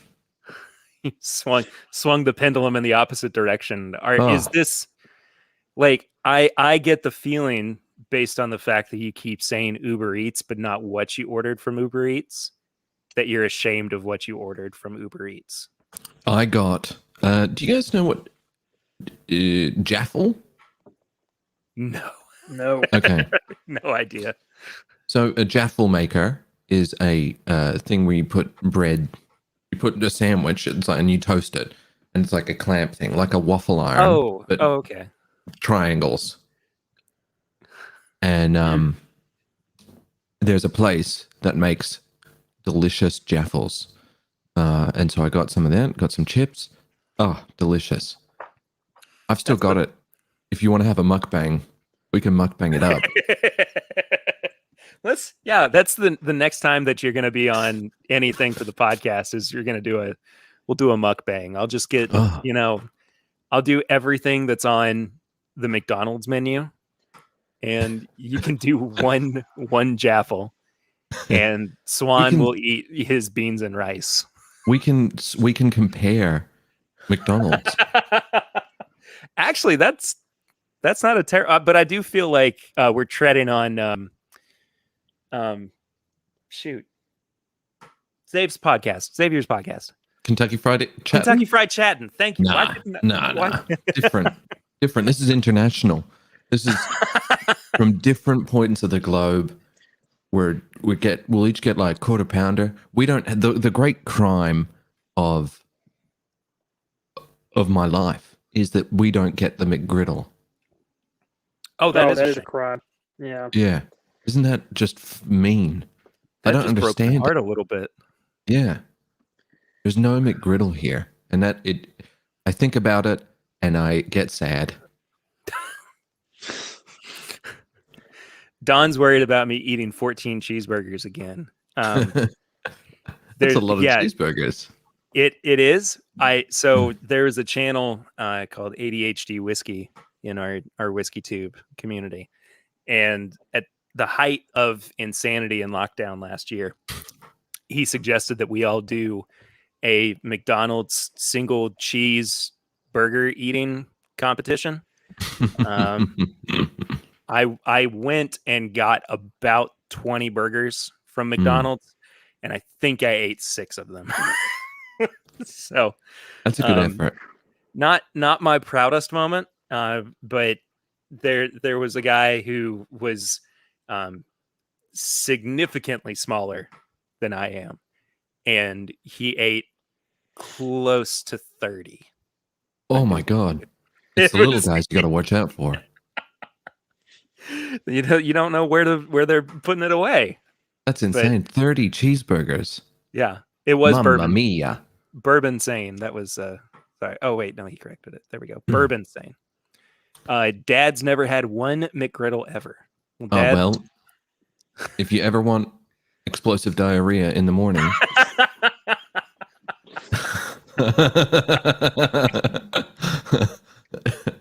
You swung the pendulum in the opposite direction. Is this like I get the feeling based on the fact that you keep saying Uber Eats, but not what you ordered from Uber Eats, that you're ashamed of what you ordered from Uber Eats. I got. Do you guys know what Jaffle? No. Okay. No idea. So a Jaffle maker is a thing where you put bread, you put a sandwich, and you toast it, and it's like a clamp thing, like a waffle iron. Oh, okay. Triangles. And there's a place that makes delicious jaffles. And so I got some of that, got some chips. Oh, delicious. I've still got it. If you want to have a mukbang, we can mukbang it up. That's the next time that you're going to be on anything for the podcast is we'll do a mukbang. I'll just get, I'll do everything that's on the McDonald's menu, and you can do one jaffle, and Swan will eat his beans and rice. We can compare McDonald's. Actually, that's not a terrible, but I do feel like we're treading on Xavier's podcast. Kentucky Fried Chatting? Kentucky Fried Chatting. Thank you. Nah. Different. This is international. This is from different points of the globe. We'll each get like quarter pounder. We don't have the great crime of my life is that we don't get the McGriddle. Oh, that is a crime. Yeah. Yeah. Isn't that just mean? That I don't just broke understand. my heart a little bit. Yeah. There's no McGriddle here. And I think about it and I get sad. Don's worried about me eating 14 cheeseburgers again. That's a lot of cheeseburgers. It is. So there's a channel called ADHD Whiskey in our Whiskey Tube community. And at the height of insanity and lockdown last year, he suggested that we all do a McDonald's single cheese burger eating competition. I went and got about 20 burgers from McDonald's, and I think I ate 6 of them. So that's a good effort. Not my proudest moment, but there was a guy who was significantly smaller than I am, and he ate close to 30. Oh my God. It's the little guys you got to watch out for. You don't know where they're putting it away. That's insane. 30 cheeseburgers. Yeah, it was Mamma bourbon. Mia. Bourbon Sane. That was sorry. Oh wait, no, he corrected it. There we go. Bourbon Sane. Dad's never had one McGriddle ever. Well, if you ever want explosive diarrhea in the morning.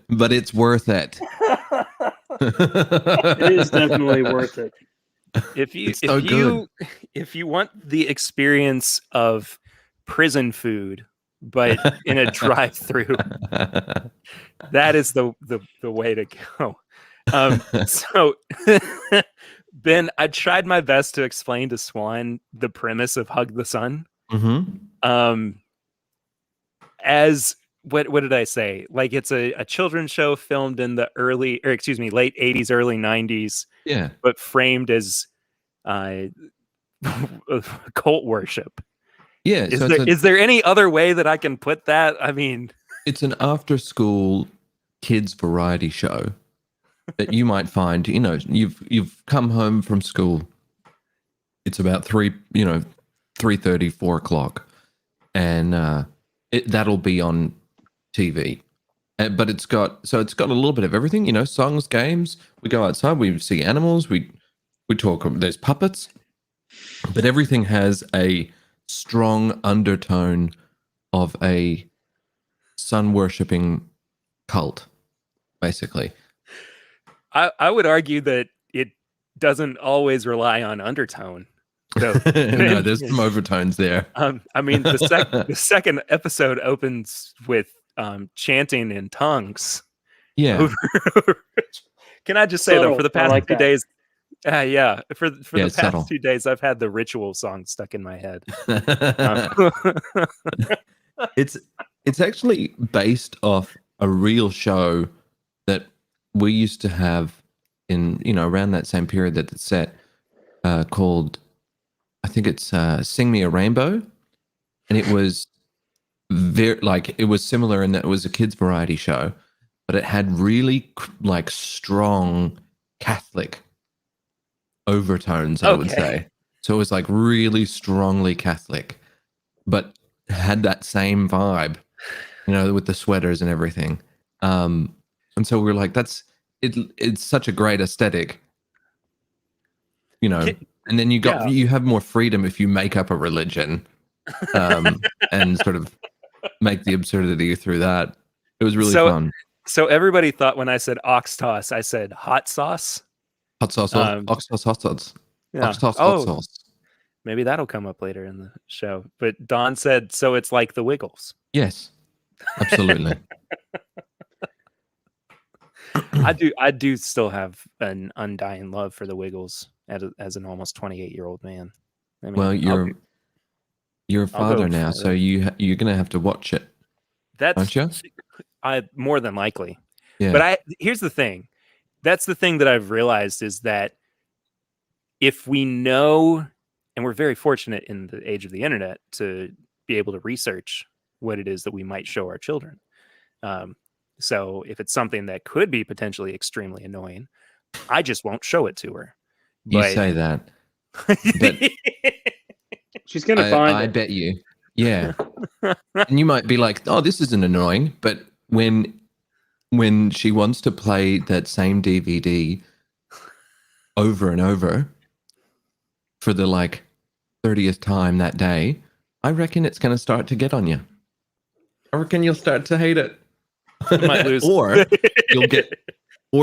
But it's worth it. It is definitely worth it. If you want the experience of prison food, but in a drive-through, that is the way to go. So Ben, I tried my best to explain to Swan the premise of Hug the Sun. Mm-hmm. As what did I say? Like it's a children's show filmed in the late 80s, early 90s. Yeah. But framed as cult worship. Yeah. Is there any other way that I can put that? I mean, it's an after-school kids variety show that you might find. You've come home from school. It's about 3:30, 4 o'clock, and that'll be on TV. But it's got a little bit of everything. Songs, games. We go outside. We see animals. We talk. There's puppets, but everything has a strong undertone of a sun worshipping cult, basically. I would argue that it doesn't always rely on undertone. So, no, there's some overtones there. I mean, the second episode opens with chanting in tongues. Yeah. Can I just say though, for the past 2 days, for the past 2 days, I've had the ritual song stuck in my head. It's actually based off a real show that we used to have in around that same period that it's set, called, I think it's Sing Me a Rainbow, and it was it was similar in that it was a kids variety show, but it had really strong Catholic overtones, I would say. So it was like really strongly Catholic, but had that same vibe, with the sweaters and everything. And so we were like, it's such a great aesthetic, and then you have more freedom if you make up a religion, and sort of make the absurdity through that. It was really fun. So everybody thought when I said ox toss, I said hot sauce. Hot sauce, ox toss, hot sauce. Yeah. Ox toss, hot sauce. Maybe that'll come up later in the show. But Don said, so it's like the Wiggles. Yes, absolutely. I do still have an undying love for the Wiggles as an almost 28-year-old man. I mean, well, you're a father now, so you're gonna have to watch it. Aren't you? More than likely. Yeah. But here's the thing. That's the thing that I've realized is that if we know, and we're very fortunate in the age of the internet to be able to research what it is that we might show our children. So if it's something that could be potentially extremely annoying, I just won't show it to her. You say that. But she's going to find it. I bet you. Yeah. And you might be like, oh, this isn't annoying. But when she wants to play that same DVD over and over for the 30th time that day, I reckon it's going to start to get on you. I reckon you'll start to hate it. You might lose. or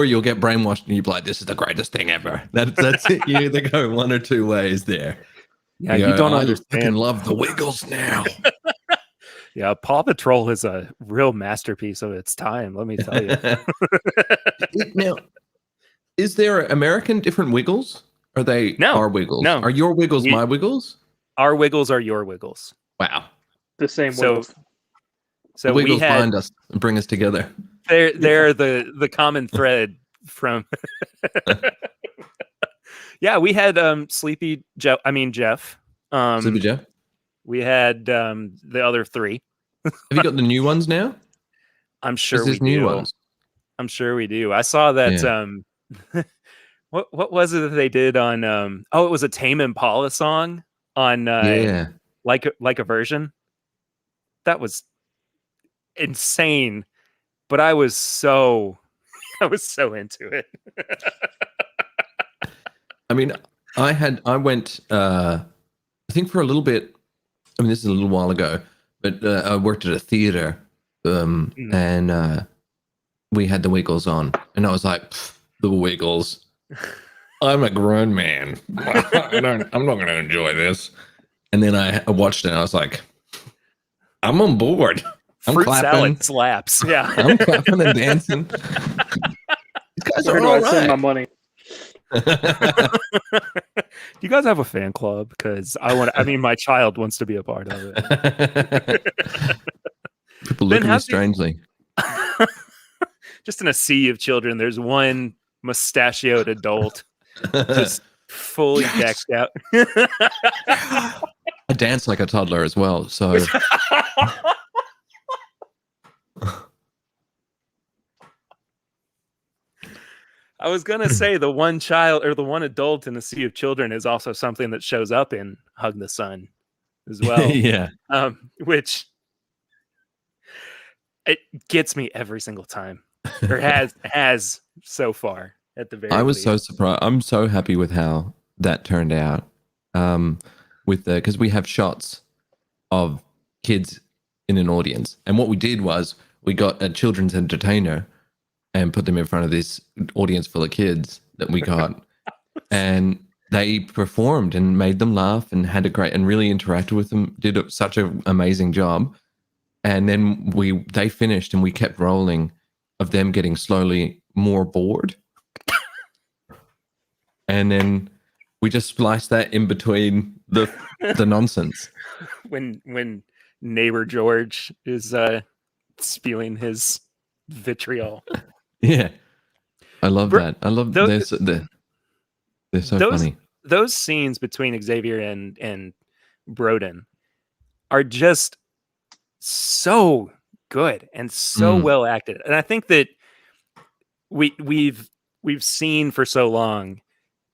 you'll get brainwashed and you'll be like, this is the greatest thing ever. That's it. You either go one or two ways there. Yeah, you don't understand. I love the Wiggles now. Yeah, Paw Patrol is a real masterpiece of its time, let me tell you. Now, is there American different Wiggles? Are they our Wiggles? No. Are your Wiggles my Wiggles? Our Wiggles are your Wiggles. Wow. The same Wiggles. So the Wiggles bind us and bring us together. They're the common thread from. Yeah, we had Sleepy Jeff. Sleepy Jeff. We had the other three. Have you got the new ones now? I'm sure we do. New ones. I'm sure we do. I saw that. Yeah. What was it that they did on? It was a Tame Impala song on. Like a version. That was insane, but I was so into it. I mean, I went I think for a little bit. I mean, this is a little while ago, but I worked at a theater, and we had the Wiggles on, and I was like, the Wiggles. I'm a grown man. I'm not going to enjoy this. And then I watched it, and I was like, I'm on board. I'm Fruit clapping. salad slaps. Yeah. I'm clapping and dancing. These guys are all right. Send my money. Do you guys have a fan club? Because my child wants to be a part of it. People look at me strangely. Just in a sea of children, there's one mustachioed adult just fully decked out. I dance like a toddler as well, so I was gonna say the one child or the one adult in a sea of children is also something that shows up in Hug the Sun as well. Yeah. Which it gets me every single time. Or has so far at the very I was least. so surprised. I'm so happy with how that turned out. Because we have shots of kids in an audience. And what we did was we got a children's entertainer and put them in front of this audience full of kids that we got. And they performed and made them laugh and had a great and really interacted with them, did such an amazing job. And then they finished and we kept rolling of them getting slowly more bored. And then we just spliced that in between the nonsense. When neighbor George is spewing his vitriol. Yeah. I love that. I love they're so funny. Those scenes between Xavier and Broden are just so good and so well acted. And I think that we've seen for so long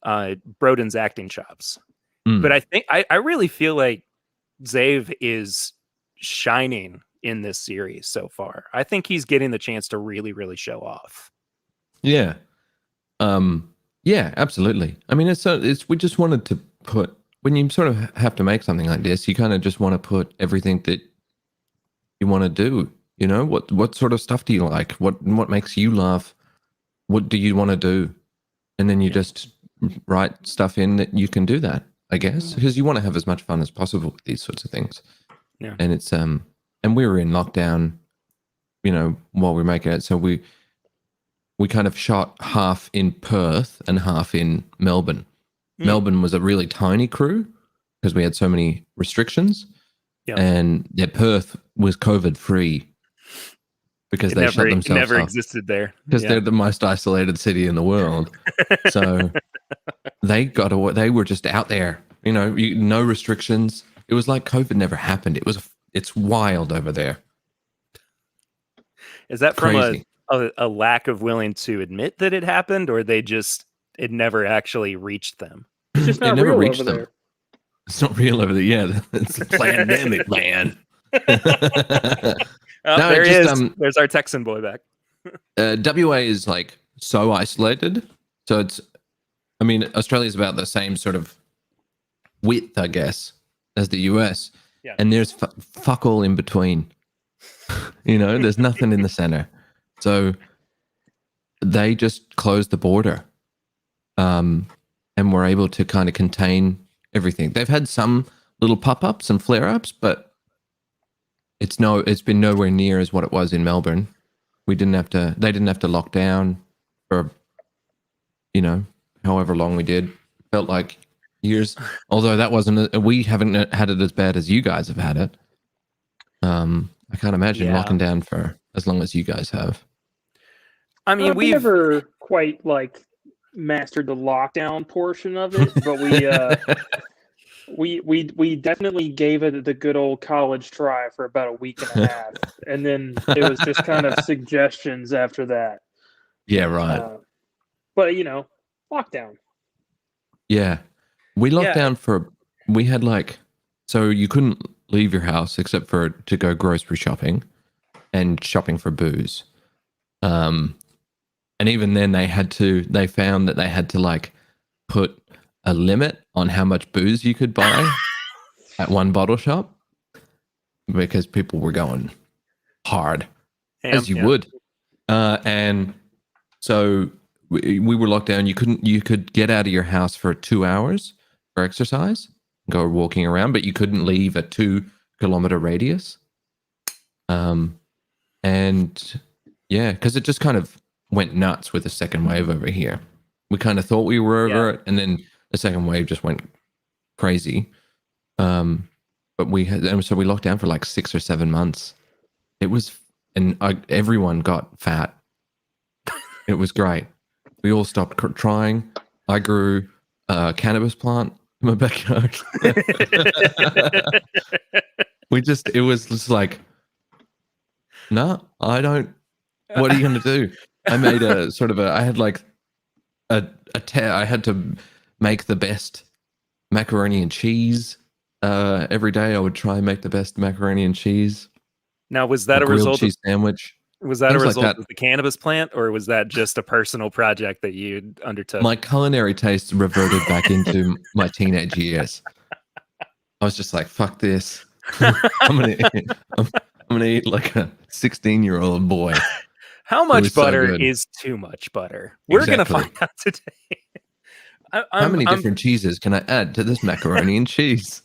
Broden's acting chops. Mm. But I think I really feel like Zave is shining in this series so far. I think he's getting the chance to really, really show off. Yeah. Yeah, absolutely. I mean, we just wanted to put, when you sort of have to make something like this, you kind of just want to put everything that you want to do. You know, what sort of stuff do you like? What makes you laugh? What do you want to do? And then you just write stuff in that you can do that, I guess, because you want to have as much fun as possible with these sorts of things. Yeah. And it's and we were in lockdown, you know, while we were making it, so we kind of shot half in Perth and half in Melbourne. Melbourne was a really tiny crew because we had so many restrictions. Yeah. And Perth was COVID free because they shut themselves never off. existed there. Because they're the most isolated city in the world. So they were just out there, you know, no restrictions. It was like COVID never happened. It's wild over there. Is that from Crazy. a lack of willing to admit that it happened, or it never actually reached them? It's just not never real reached over them. there. It's not real over there. Yeah, it's a pandemic, man. There he is. There's our Texan boy back. WA is like so isolated. So I mean, Australia's about the same sort of width, I guess, as the US. Yeah. And there's fuck all in between. You know, there's nothing in the center. So they just closed the border. And were able to kind of contain everything. They've had some little pop-ups and flare-ups, but it's been nowhere near as what it was in Melbourne. They didn't have to lock down for, you know, however long we did. Felt like years. Although that we haven't had it as bad as you guys have had it. I can't imagine locking down for as long as you guys have. I mean, we never quite like mastered the lockdown portion of it, but we definitely gave it the good old college try for about a week and a half, and then it was just kind of suggestions after that. Yeah, right. But you know, lockdown. Yeah, we locked down we had so you couldn't leave your house except for to go grocery shopping and shopping for booze. And even then they found that they had to put a limit on how much booze you could buy at one bottle shop because people were going hard as you would. And so we were locked down. You could get out of your house for 2 hours for exercise, go walking around, but you couldn't leave a 2-kilometer radius. And yeah, because it just kind of went nuts with the second wave over here. We kind of thought we were over it, and then the second wave just went crazy. But so we locked down for 6 or 7 months. It was, and everyone got fat. It was great. We all stopped trying. I grew a cannabis plant in my backyard. It was just like, no, I don't. What are you going to do? I made I had to make the best macaroni and cheese. Every day I would try and make the best macaroni and cheese. Now, was that a result cheese sandwich? Was that a result of the cannabis plant, or was that just a personal project that you undertook? My culinary taste reverted back into my teenage years. I was just like, fuck this. I'm gonna eat like a 16-year-old boy. How much butter is too much butter? We're going to find out today. How many different cheeses can I add to this macaroni and cheese?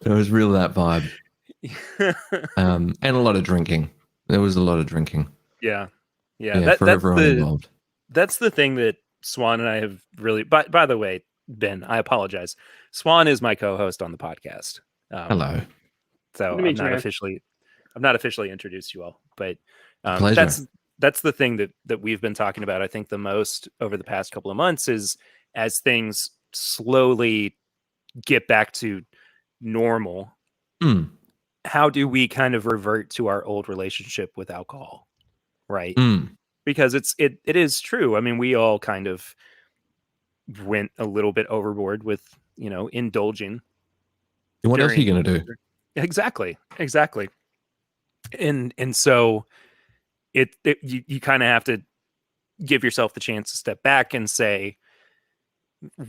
It was real that vibe. And a lot of drinking. There was a lot of drinking. Yeah. For everyone involved. That's the thing that Swan and I have really... By the way, Ben, I apologize. Swan is my co-host on the podcast. Hello. So I've not officially introduced you all, but that's the thing that we've been talking about, I think, the most over the past couple of months is as things slowly get back to normal, how do we kind of revert to our old relationship with alcohol? Right. Because it is true. I mean, we all kind of went a little bit overboard with, indulging. What else are you going to do? Exactly. And so you kind of have to give yourself the chance to step back and say,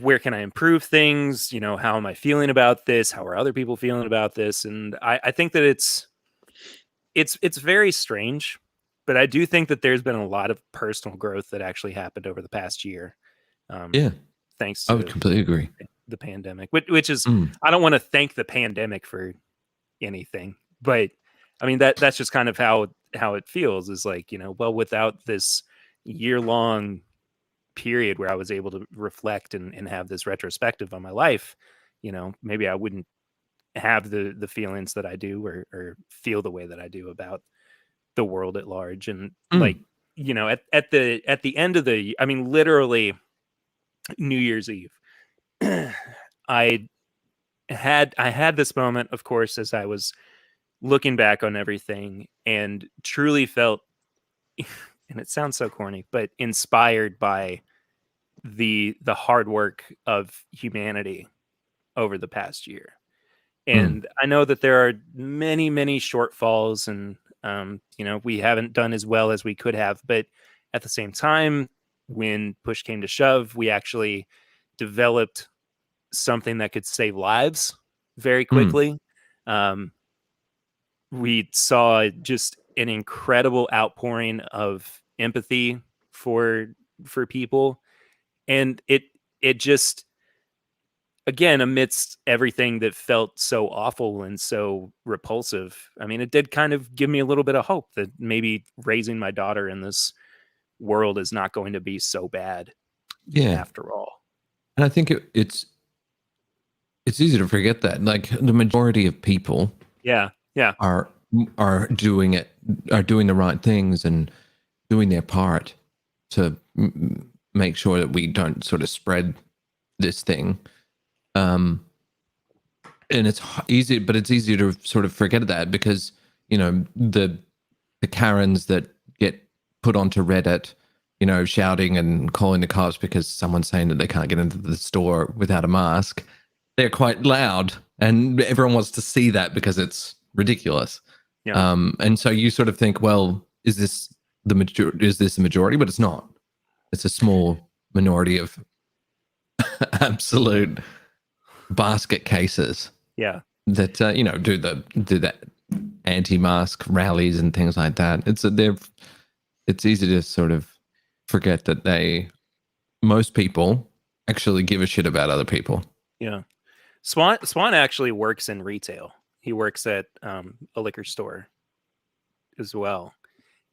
where can I improve things? How am I feeling about this? How are other people feeling about this? And I think that it's very strange, but I do think that there's been a lot of personal growth that actually happened over the past year. Thanks to I would completely agree. The pandemic, which is, I don't want to thank the pandemic for anything, but I mean, that's just kind of how it feels, is like, well, without this year-long period where I was able to reflect and have this retrospective on my life, maybe I wouldn't have the feelings that I do, or feel the way that I do about the world at large. And like, at the end of literally New Year's Eve, I had this moment, of course, as I was looking back on everything, and truly felt, and it sounds so corny, but inspired by the hard work of humanity over the past year. And I know that there are many, many shortfalls, and we haven't done as well as we could have, but at the same time, when push came to shove, we actually developed something that could save lives very quickly. We saw just an incredible outpouring of empathy for people, and it just, again, amidst everything that felt so awful and so repulsive, I mean, it did kind of give me a little bit of hope that maybe raising my daughter in this world is not going to be so bad after all. And I think it's easy to forget that, like, the majority of people are doing the right things and doing their part to make sure that we don't sort of spread this thing. And it's easy, but it's easy to sort of forget that, because the Karens that get put onto Reddit, shouting and calling the cops because someone's saying that they can't get into the store without a mask, they're quite loud, and everyone wants to see that because it's ridiculous. And so you sort of think, well, is this the majority? But it's not. It's a small minority of absolute basket cases that do the anti-mask rallies and things like that. It's easy to sort of forget that most people actually give a shit about other people. Swan actually works in retail. He works at a liquor store as well.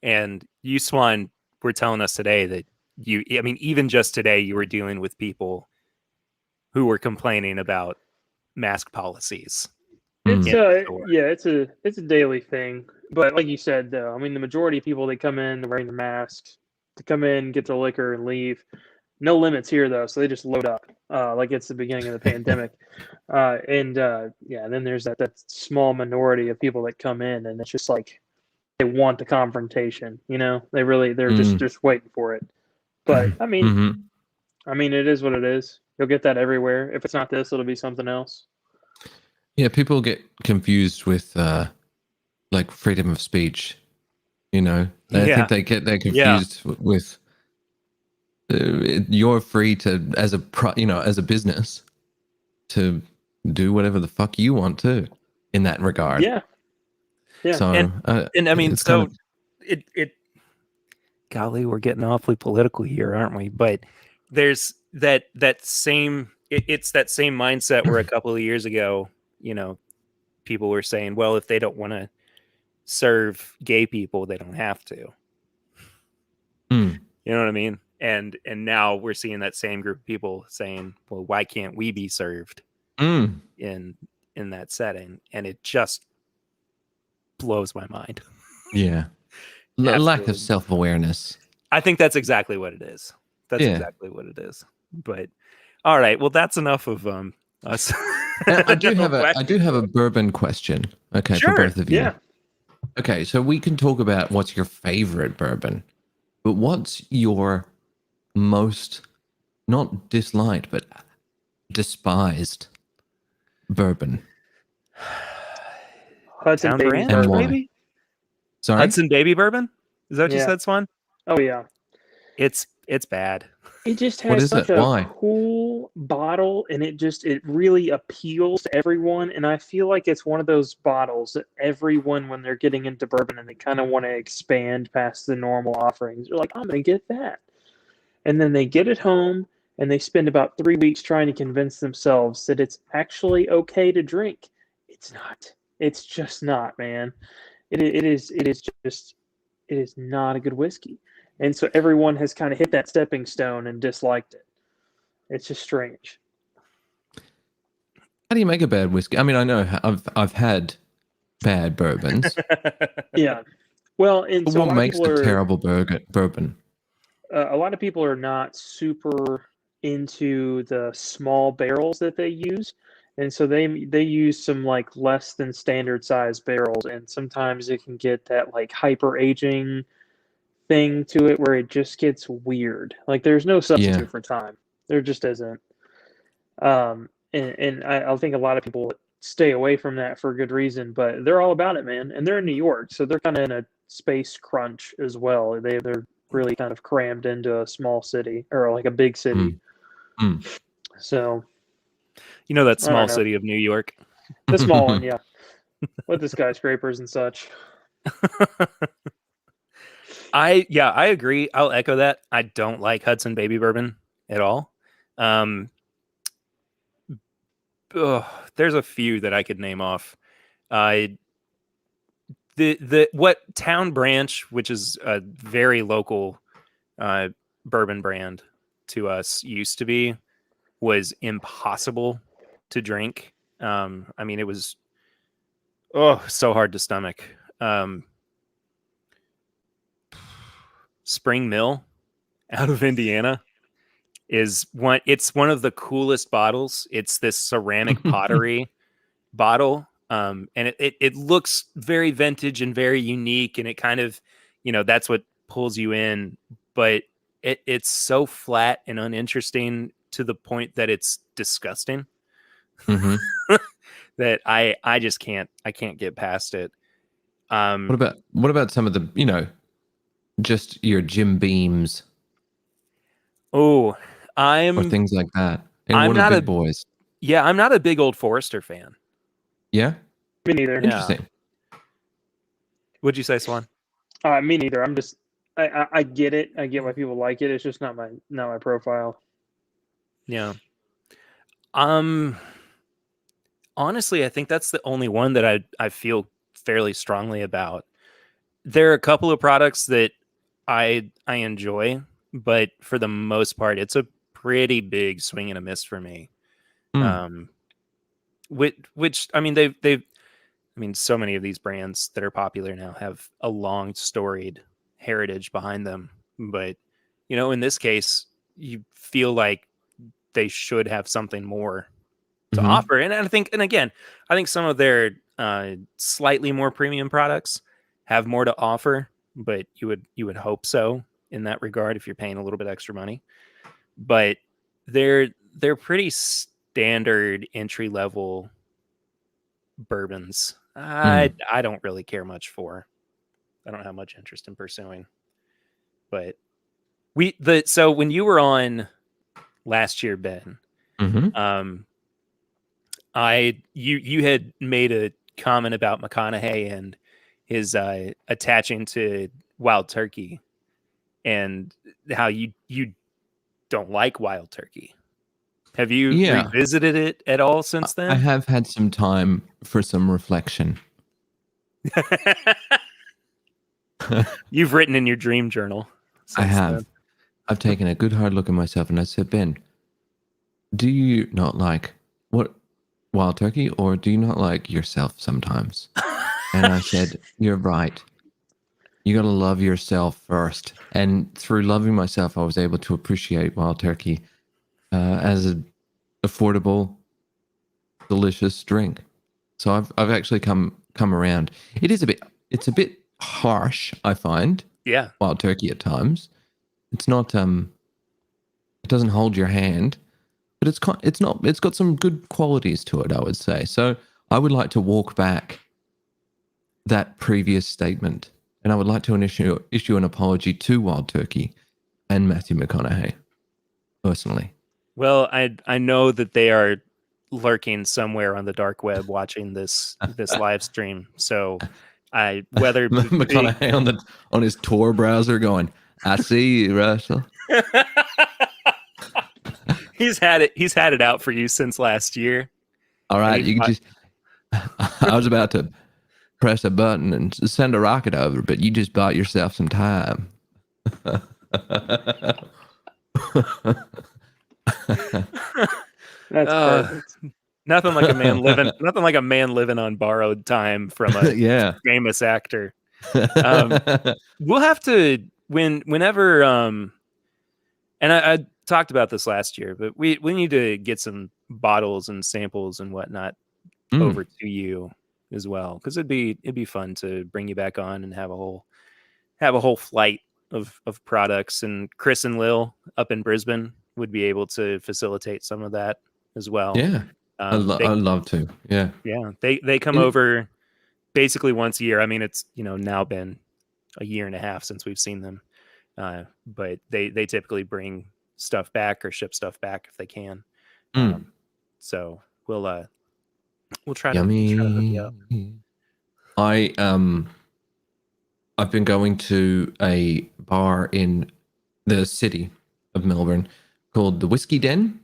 And you, Swan, were telling us today that even just today, you were dealing with people who were complaining about mask policies. It's a daily thing. But like you said, though, I mean, the majority of people, they come in, they're wearing their masks to come in, get the liquor, and leave. No limits here, though, so they just load up like it's the beginning of the pandemic. And then there's that small minority of people that come in, and it's just like they want the confrontation. They're just waiting for it. But I mean, it is what it is. You'll get that everywhere. If it's not this, it'll be something else. Yeah, people get confused with like freedom of speech. I think they're confused with. You're free to, as a business, to do whatever the fuck you want to, in that regard. Yeah. So, and I mean, so it. Golly, we're getting awfully political here, aren't we? But there's that same. It's that same mindset where a couple of years ago, people were saying, well, if they don't want to serve gay people, they don't have to. You know what I mean? And now we're seeing that same group of people saying, well, why can't we be served in that setting? And it just blows my mind. Yeah. Lack of self-awareness. I think that's exactly what it is. Exactly what it is. But all right, well, that's enough of us. I do have a bourbon question. Okay, sure. For both of you. Yeah. Okay, so we can talk about what's your favorite bourbon, but what's your most not disliked, but despised bourbon. Hudson Town Baby Branch, And Bourbon. why? maybe? Sorry? Hudson Baby Bourbon? Is that what you Yeah. said, Swan? Oh yeah. It's bad. It just What has is such it? a Why? cool bottle, and it really appeals to everyone. And I feel like it's one of those bottles that everyone, when they're getting into bourbon and they kind of want to expand past the normal offerings, they're like, I'm gonna get that. And then they get it home and they spend about 3 weeks trying to convince themselves that it's actually okay to drink. It's not. It's just not, man. It is not a good whiskey. And so everyone has kind of hit that stepping stone and disliked it. It's just strange. How do you make a bad whiskey? I mean, I know I've had bad bourbons. Yeah. Well, and But so what makes a terrible bourbon? a lot of people are not super into the small barrels that they use, and so they use some like less than standard size barrels, and sometimes it can get that like hyper aging thing to it where it just gets weird. Like there's no substitute for time. There just isn't. And I think a lot of people stay away from that for good reason, but they're all about it, man. And they're in New York, so they're kind of in a space crunch as well. They're really kind of crammed into a small city or like a big city. So You know that I don't small know. city of New York? The small one, yeah, with the skyscrapers and such. I agree. I'll echo that. I don't like Hudson Baby Bourbon at all. There's a few that I could name off. What Town Branch, which is a very local bourbon brand to us, used to be, was impossible to drink. I mean, it was so hard to stomach. Spring Mill out of Indiana is one. It's one of the coolest bottles. It's this ceramic pottery bottle. And it looks very vintage and very unique, and it kind of, that's what pulls you in. But it's so flat and uninteresting to the point that it's disgusting. That I just can't get past it. What about some of the just your Jim Beams? Oh, or things like that. And I'm what not are big boys? Yeah, I'm not a big Old Forester fan. Yeah, Me neither. Interesting. What'd you say, Swan? Me neither. I'm just I get it. I get why people like it. It's just not my profile. Yeah. Honestly, I think that's the only one that I feel fairly strongly about. There are a couple of products that I enjoy, but for the most part, it's a pretty big swing and a miss for me. Which I mean, so many of these brands that are popular now have a long storied heritage behind them. But, in this case, you feel like they should have something more to offer. And I think some of their slightly more premium products have more to offer, but you would hope so in that regard if you're paying a little bit extra money. But they're pretty standard entry level bourbons. I don't really care much for. I don't have much interest in pursuing. But so when you were on last year, Ben, you had made a comment about McConaughey and his attaching to wild turkey, and how you don't like wild turkey. Have you revisited it at all since then? I have had some time for some reflection. You've written in your dream journal. I have. Then. I've taken a good hard look at myself and I said, Ben, do you not like wild turkey, or do you not like yourself sometimes? And I said, you're right. You got to love yourself first. And through loving myself, I was able to appreciate wild turkey as an affordable, delicious drink. So I've actually come around. It's a bit harsh, I find. Yeah. Wild turkey at times. It's not doesn't hold your hand, but it's got some good qualities to it, I would say. So I would like to walk back that previous statement, and I would like to issue an apology to Wild Turkey and Matthew McConaughey personally. Well, I know that they are lurking somewhere on the dark web watching this live stream. So whether McConaughey on his Tor browser going, I see you, Russell. He's had it out for you since last year. All right, you can just. I was about to press a button and send a rocket over, but you just bought yourself some time. That's perfect. Nothing like a man living on borrowed time from a famous actor. We'll have to whenever and I talked about this last year, but we need to get some bottles and samples and whatnot over to you as well, because it'd be fun to bring you back on and have a whole flight of products, and Chris and Lil up in Brisbane would be able to facilitate some of that as well. Yeah, I'd love to. Yeah, they come over basically once a year. I mean, it's now been a year and a half since we've seen them, but they typically bring stuff back or ship stuff back if they can. So we'll try to hook you up. I've been going to a bar in the city of Melbourne called the Whiskey Den,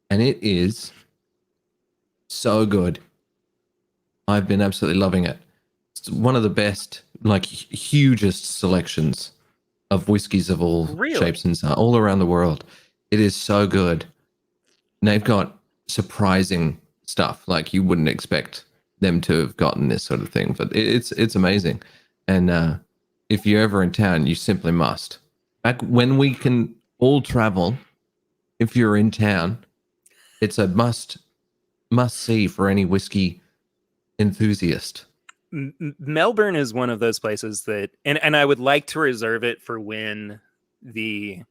and it is so good. I've been absolutely loving it. It's one of the best, like, hugest selections of whiskeys of all shapes and sizes all around the world. It is so good. And they've got surprising stuff, like you wouldn't expect them to have gotten this sort of thing, but it's amazing. And if you're ever in town, you simply must. Back when we can all travel, if you're in town, it's a must see for any whiskey enthusiast. Melbourne is one of those places that, and I would like to reserve it for when the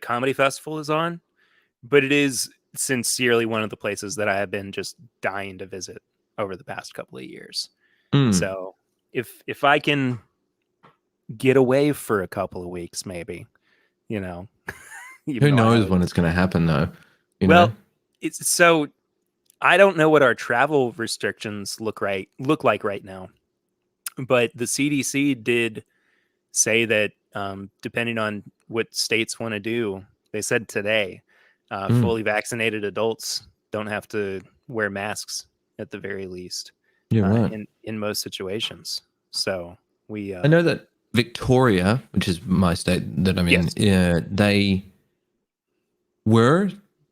comedy festival is on, but it is sincerely one of the places that I have been just dying to visit over the past couple of years. So if I can get away for a couple of weeks, maybe, who knows when it's going to happen, though. It's so I don't know what our travel restrictions look like right now, but the CDC did say that depending on what states want to do, they said today, fully vaccinated adults don't have to wear masks at the very least. Right. In most situations. So I know that Victoria, which is my state that I'm in, they were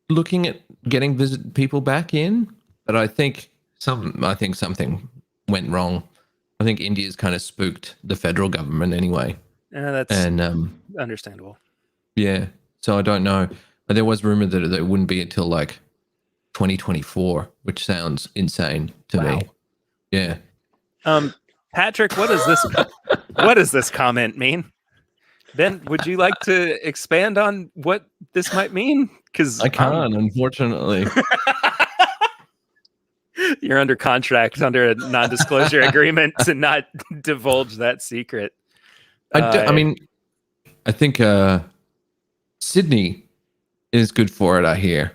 looking at getting people back in, but I think something went wrong. I think India's kind of spooked the federal government anyway. That's understandable. Yeah. So I don't know. But there was rumor that it wouldn't be until like 2024, which sounds insane to me. Yeah. Patrick, what does this comment mean? Ben, would you like to expand on what this might mean? Because I can't, unfortunately. You're under contract under a non-disclosure agreement to not divulge that secret. I mean, I think Sydney is good for it, I hear.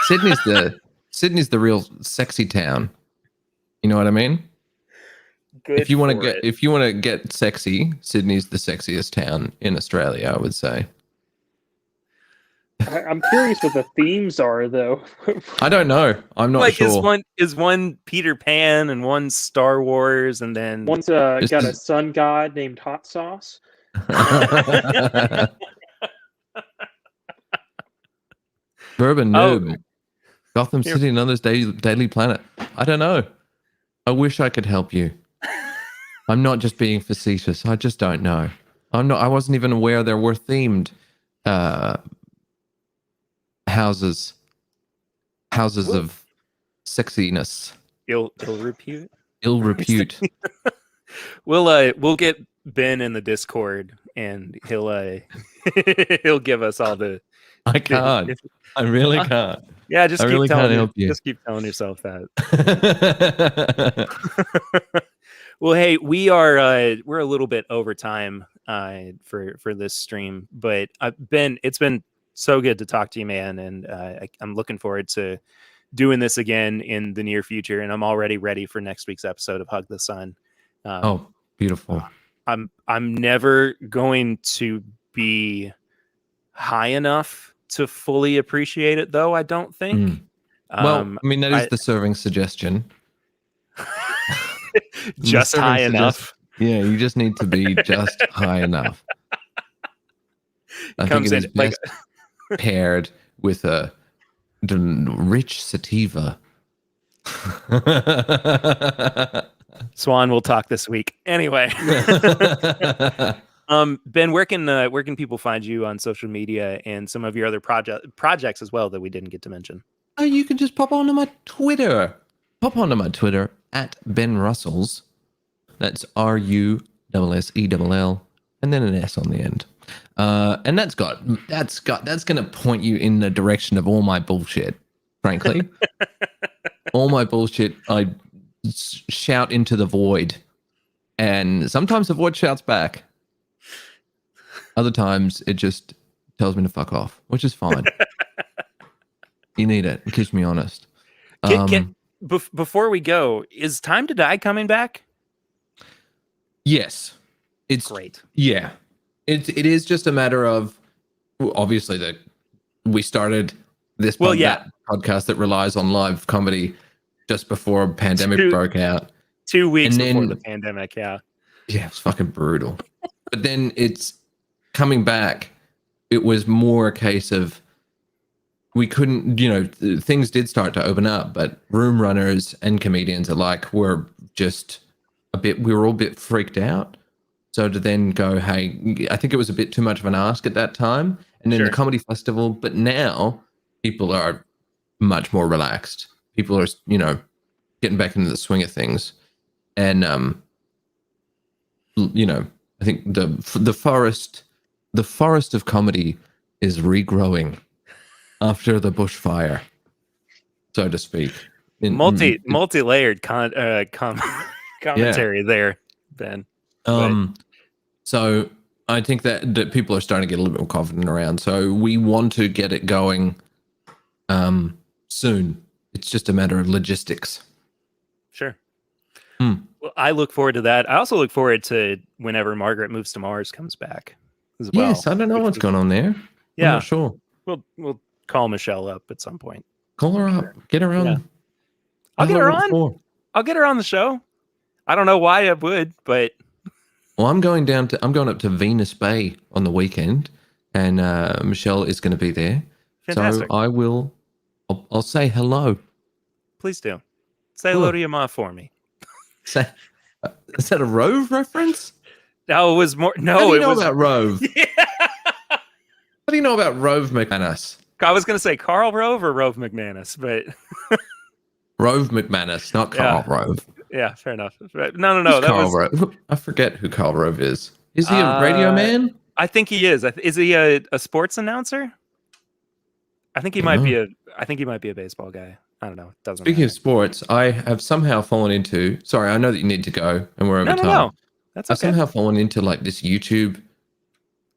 Sydney's the real sexy town. You know what I mean? Good. If you want to get sexy, Sydney's the sexiest town in Australia, I would say. I'm curious what the themes are, though. I don't know. I'm not sure. Is one Peter Pan and one Star Wars, and then one's got a sun god named Hot Sauce. Bourbon Noob. Gotham City, another Daily Planet. I don't know. I wish I could help you. I'm not just being facetious. I just don't know. I wasn't even aware there were themed houses of sexiness. Ill repute. Ill repute. We'll get Ben in the Discord and he'll he'll give us all the. I can't. I really can't. Yeah, just I keep really telling can't help you. Just keep telling yourself that. Well, hey, we're a little bit over time for this stream, but Ben, it's been so good to talk to you, man, and I'm looking forward to doing this again in the near future, and I'm already ready for next week's episode of Hug the Sun. Oh, beautiful. I'm never going to be high enough to fully appreciate it, though. I don't think. Well, I mean, that is the serving suggestion. Just high enough. Yeah, you just need to be just high enough. I think it is best paired with a rich sativa. Swan, we'll talk this week. Anyway. Ben, where can people find you on social media and some of your other projects as well that we didn't get to mention? Oh, you can just pop onto my Twitter. Pop onto my Twitter at Ben Russells. That's RUSSELL and then an S on the end. And that's going to point you in the direction of all my bullshit, frankly. All my bullshit, I shout into the void, and sometimes the void shouts back. Other times it just tells me to fuck off, which is fine. You need it. It keeps me honest. Before we go, is Time to Die coming back? Yes. It's great. Yeah. It is just a matter of, obviously, that we started this podcast that relies on live comedy just before a pandemic broke out. 2 weeks before the pandemic, yeah. Yeah, it's fucking brutal. But then it's coming back. It was more a case of we couldn't, things did start to open up, but room runners and comedians alike were just we were all a bit freaked out. So to then go, hey, I think it was a bit too much of an ask at that time. And then the comedy festival, but now people are much more relaxed. People are, getting back into the swing of things. And, I think the forest of comedy is regrowing after the bushfire, so to speak. Multi-layered commentary there, Ben. So I think that people are starting to get a little bit more confident around. So we want to get it going soon. It's just a matter of logistics. Sure. Well, I look forward to that. I also look forward to whenever Margaret Moves to Mars comes back as well. Yes, I don't know what's going on there. Yeah. I'm not sure. We'll call Michelle up at some point. Call her up. Get her on. Yeah. I'll get her on. I'll get her on the show. I don't know why I would, but well, I'm going up to Venus Bay on the weekend, and Michelle is going to be there. Fantastic. So I'll say hello. Please do. Say hello to your mom for me. Is that a Rove reference? No, it was more. No, How do you know was about Rove. Yeah. What do you know about Rove McManus? I was going to say Carl Rove or Rove McManus, but Rove McManus, not Carl Rove. Yeah, fair enough. No. Who's Carl Rove? I forget who Carl Rove is. Is he a radio man? I think he is. Is he a sports announcer? I think he might be a baseball guy. I don't know. It doesn't Speaking matter. of sports, I have somehow fallen into. Sorry, I know that you need to go, and we're over time. No. That's okay. I've somehow fallen into like this YouTube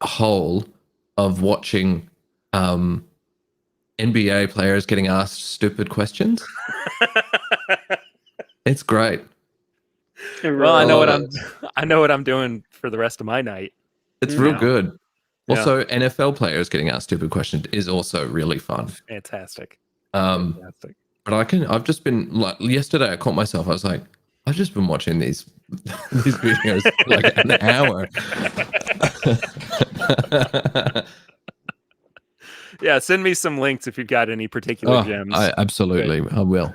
hole of watching NBA players getting asked stupid questions. It's great. Well, I know what I'm doing for the rest of my night. It's real good. Also, NFL players getting asked stupid questions is also really fun. Fantastic. But I've just been like yesterday. I caught myself. I was like, I've just been watching these videos for like an hour. Yeah, send me some links if you've got any particular gems. Absolutely, I will.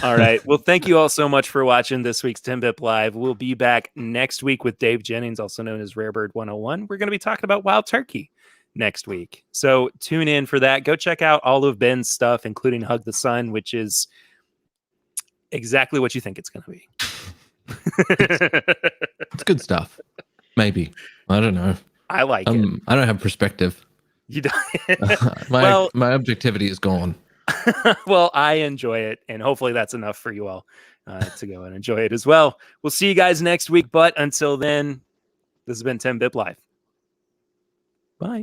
All right. Well, thank you all so much for watching this week's TIMBP Live. We'll be back next week with Dave Jennings, also known as Rarebird 101. We're going to be talking about Wild Turkey next week. So tune in for that. Go check out all of Ben's stuff, including Hug the Sun, which is exactly what you think it's going to be. It's good stuff. Maybe. I don't know. I like it. I don't have perspective. You don't. My objectivity is gone. Well, I enjoy it, and hopefully that's enough for you all to go and enjoy it as well. We'll see you guys next week, but until then, this has been TIMBP Live. Bye.